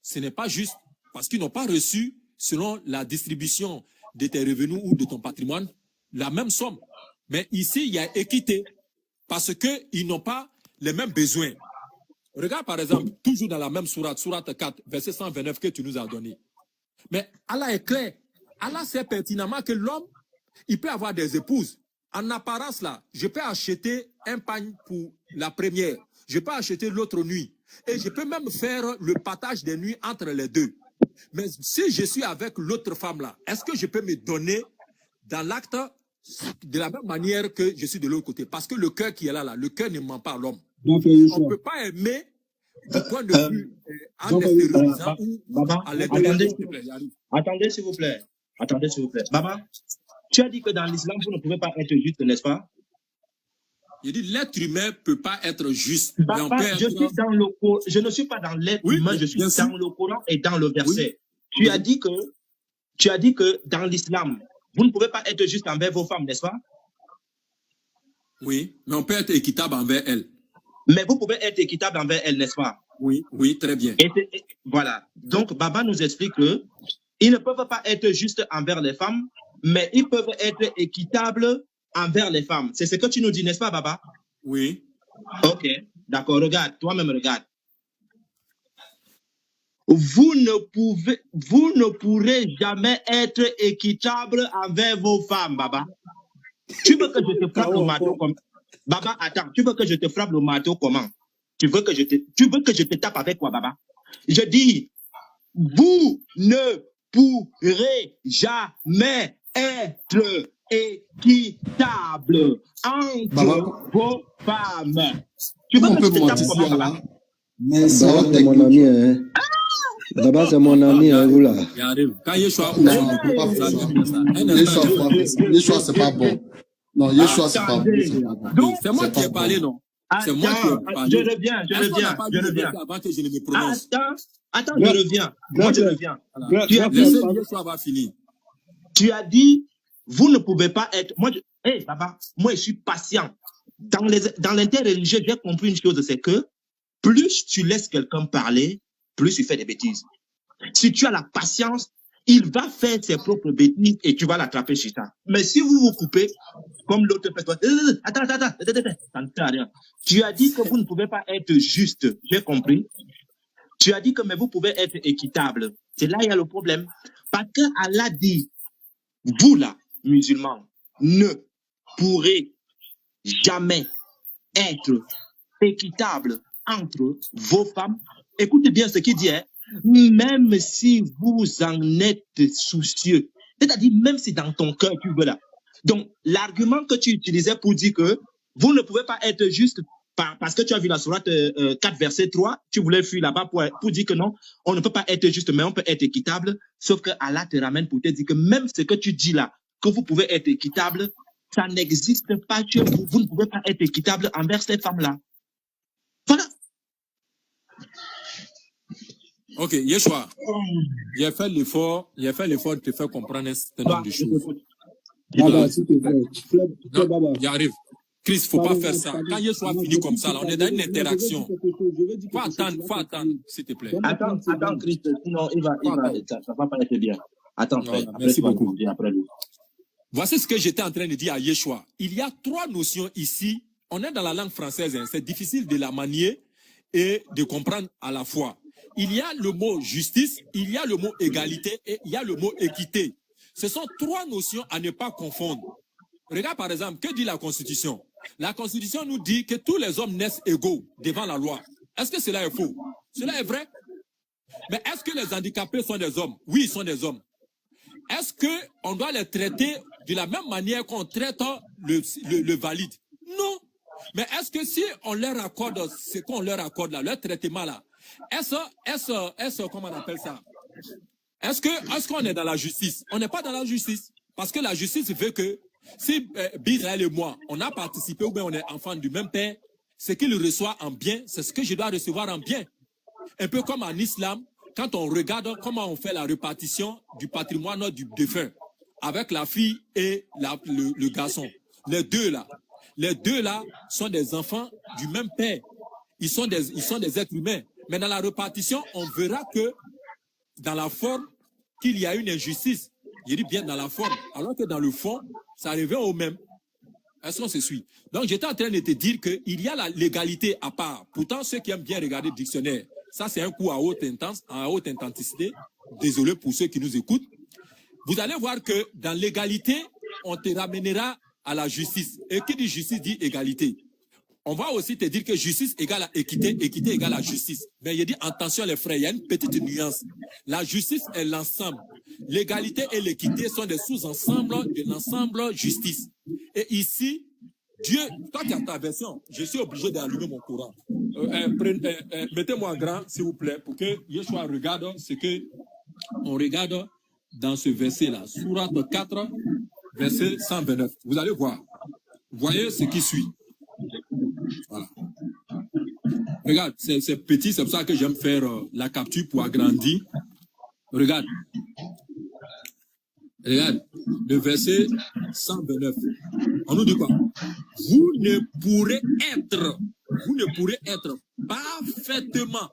ce n'est pas juste. Parce qu'ils n'ont pas reçu, selon la distribution de tes revenus ou de ton patrimoine, la même somme. Mais ici, il y a équité. Parce qu'ils n'ont pas les mêmes besoins. Regarde par exemple, toujours dans la même sourate, sourate 4, verset 129 que tu nous as donné. Mais Allah est clair. Allah sait pertinemment que l'homme, il peut avoir des épouses. En apparence là, je peux acheter un pagne pour la première. Je peux acheter l'autre nuit. Et je peux même faire le partage des nuits entre les deux. Mais si je suis avec l'autre femme là, est-ce que je peux me donner dans l'acte de la même manière que je suis de l'autre côté? Parce que le cœur qui est là, le cœur ne ment pas à l'homme. On ne peut pas aimer du point de vue en extériorisant ou à l'intérieur. Attendez, s'il vous plaît. Attendez, s'il vous plaît. Baba, tu as dit que dans l'islam, vous ne pouvez pas être juste, n'est-ce pas? Il dit l'être humain ne peut pas être juste. Baba, je ne suis pas dans l'être humain, je suis dans le Coran et dans le verset. Oui. Tu as dit que dans l'islam, vous ne pouvez pas être juste envers vos femmes, n'est-ce pas? Oui, mais on peut être équitable envers elles. Mais vous pouvez être équitable envers elles, n'est-ce pas? Oui, oui, très bien. Voilà. Donc, Baba nous explique que ils ne peuvent pas être juste envers les femmes, mais ils peuvent être équitables envers les femmes. C'est ce que tu nous dis, n'est-ce pas, Baba? Oui. Ok, d'accord. Regarde, toi-même regarde. Vous ne pourrez jamais être équitable envers vos femmes, Baba. Tu veux que je te frappe le marteau comme... Baba, attends, tu veux que je te frappe le marteau comment? Tu veux que je te tape avec quoi, Baba? Je dis, vous ne pourrez jamais être équitable entre vos femmes. Tu veux que je te tape comment, Baba? Mais c'est mon ami, hein. Baba, c'est mon ami, hein, vous là. Quand Yeshua ouvre son micro, Yeshua, c'est pas bon. Non, Yeshua, c'est pas bon. C'est moi qui ai parlé, non? C'est moi qui ai parlé. Je reviens. Avant que je ne me prononce. Attends, je reviens. Moi, je reviens. Yeshua va finir. Tu as dit, vous ne pouvez pas être... Baba, moi, je suis patient. Dans l'interreligieux, j'ai compris une chose, c'est que plus tu laisses quelqu'un parler, plus il fait des bêtises. Si tu as la patience, il va faire ses propres bêtises et tu vas l'attraper sur ça. Mais si vous vous coupez, comme l'autre fait, attends, ça ne sert à rien. Tu as dit que vous ne pouvez pas être juste, j'ai compris. Tu as dit que mais vous pouvez être équitable. C'est là il y a le problème. Parce que Allah dit, vous là, musulmans, ne pourrez jamais être équitable entre vos femmes. Écoutez bien ce qu'il dit, hein? Même si vous en êtes soucieux, c'est-à-dire même si dans ton cœur tu veux là. Donc l'argument que tu utilisais pour dire que vous ne pouvez pas être juste parce que tu as vu la sourate 4 verset 3, tu voulais fuir là-bas pour dire que non, on ne peut pas être juste mais on peut être équitable, sauf que Allah te ramène pour te dire que même ce que tu dis là, que vous pouvez être équitable, ça n'existe pas chez vous. Vous ne pouvez pas être équitable envers ces femmes-là. Voilà. Ok, Yeshua, j'ai fait l'effort de te faire comprendre un certain nombre de choses. Baba, s'il te plaît. Non, j'arrive. Chris, faut pas faire ça. Quand Yeshua finit comme ça, là, on est dans une interaction. Faut attendre, s'il te plaît. Attends, Chris, sinon ça va pas être bien. Attends, frère. Merci beaucoup. Voici ce que j'étais en train de dire à Yeshua. Il y a 3 notions ici. On est dans la langue française, hein. C'est difficile de la manier et de comprendre à la fois. Il y a le mot justice, il y a le mot égalité et il y a le mot équité. Ce sont 3 notions à ne pas confondre. Regarde par exemple, que dit la Constitution? La Constitution nous dit que tous les hommes naissent égaux devant la loi. Est-ce que cela est faux? Cela est vrai? Mais est-ce que les handicapés sont des hommes? Oui, ils sont des hommes. Est-ce qu'on doit les traiter de la même manière qu'on traite le valide? Non. Mais est-ce que si on leur accorde ce qu'on leur accorde là, leur traitement là, comment on appelle ça? Est-ce qu'on est dans la justice? On n'est pas dans la justice. Parce que la justice veut que si Bizraël et moi, on a participé ou bien on est enfant du même père, ce qu'il reçoit en bien, c'est ce que je dois recevoir en bien. Un peu comme en islam, quand on regarde comment on fait la répartition du patrimoine du défunt avec la fille et le garçon. Les deux là sont des enfants du même père. Ils sont des êtres humains. Mais dans la répartition, on verra que dans la forme, qu'il y a une injustice. Je dis bien dans la forme. Alors que dans le fond, ça revient au même. Est-ce qu'on se suit? Donc, j'étais en train de te dire qu'il y a la légalité à part. Pourtant, ceux qui aiment bien regarder le dictionnaire, ça, c'est un coup à haute intensité. Désolé pour ceux qui nous écoutent. Vous allez voir que dans l'égalité, on te ramènera à la justice. Et qui dit justice dit égalité. On va aussi te dire que justice égale à équité, équité égale à justice. Mais il dit, attention les frères, il y a une petite nuance. La justice est l'ensemble. L'égalité et l'équité sont des sous-ensembles de l'ensemble justice. Et ici, Dieu, toi qui as ta version, je suis obligé d'allumer mon courant. Mettez-moi en grand, s'il vous plaît, pour que Yeshua regarde ce que on regarde dans ce verset-là. Sourate 4, verset 129. Vous allez voir. Voyez ce qui suit. Voilà. Regarde, c'est petit, c'est pour ça que j'aime faire la capture pour agrandir. Regarde. Regarde, le verset 129. On nous dit quoi? Vous ne pourrez être parfaitement.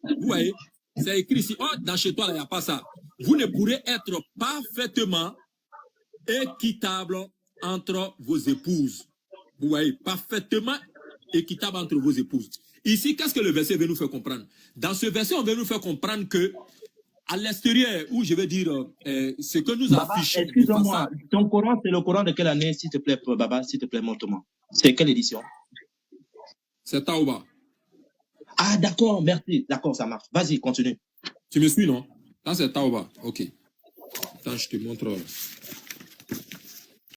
Vous voyez, c'est écrit ici. Oh, dans chez toi, il n'y a pas ça. Vous ne pourrez être parfaitement équitable entre vos épouses. Vous voyez, parfaitement équitable entre vos épouses. Ici, qu'est-ce que le verset veut nous faire comprendre? Dans ce verset, on veut nous faire comprendre que à l'extérieur, où je vais dire ce que nous affichons. Excuse-moi, ton Coran, c'est le Coran de quelle année, s'il te plaît, Baba, s'il te plaît, montre-moi. C'est quelle édition? C'est Taouba. Ah, d'accord, merci. D'accord, ça marche. Vas-y, continue. Tu me suis, non? Là, c'est Taouba. Ok. Attends, je te montre.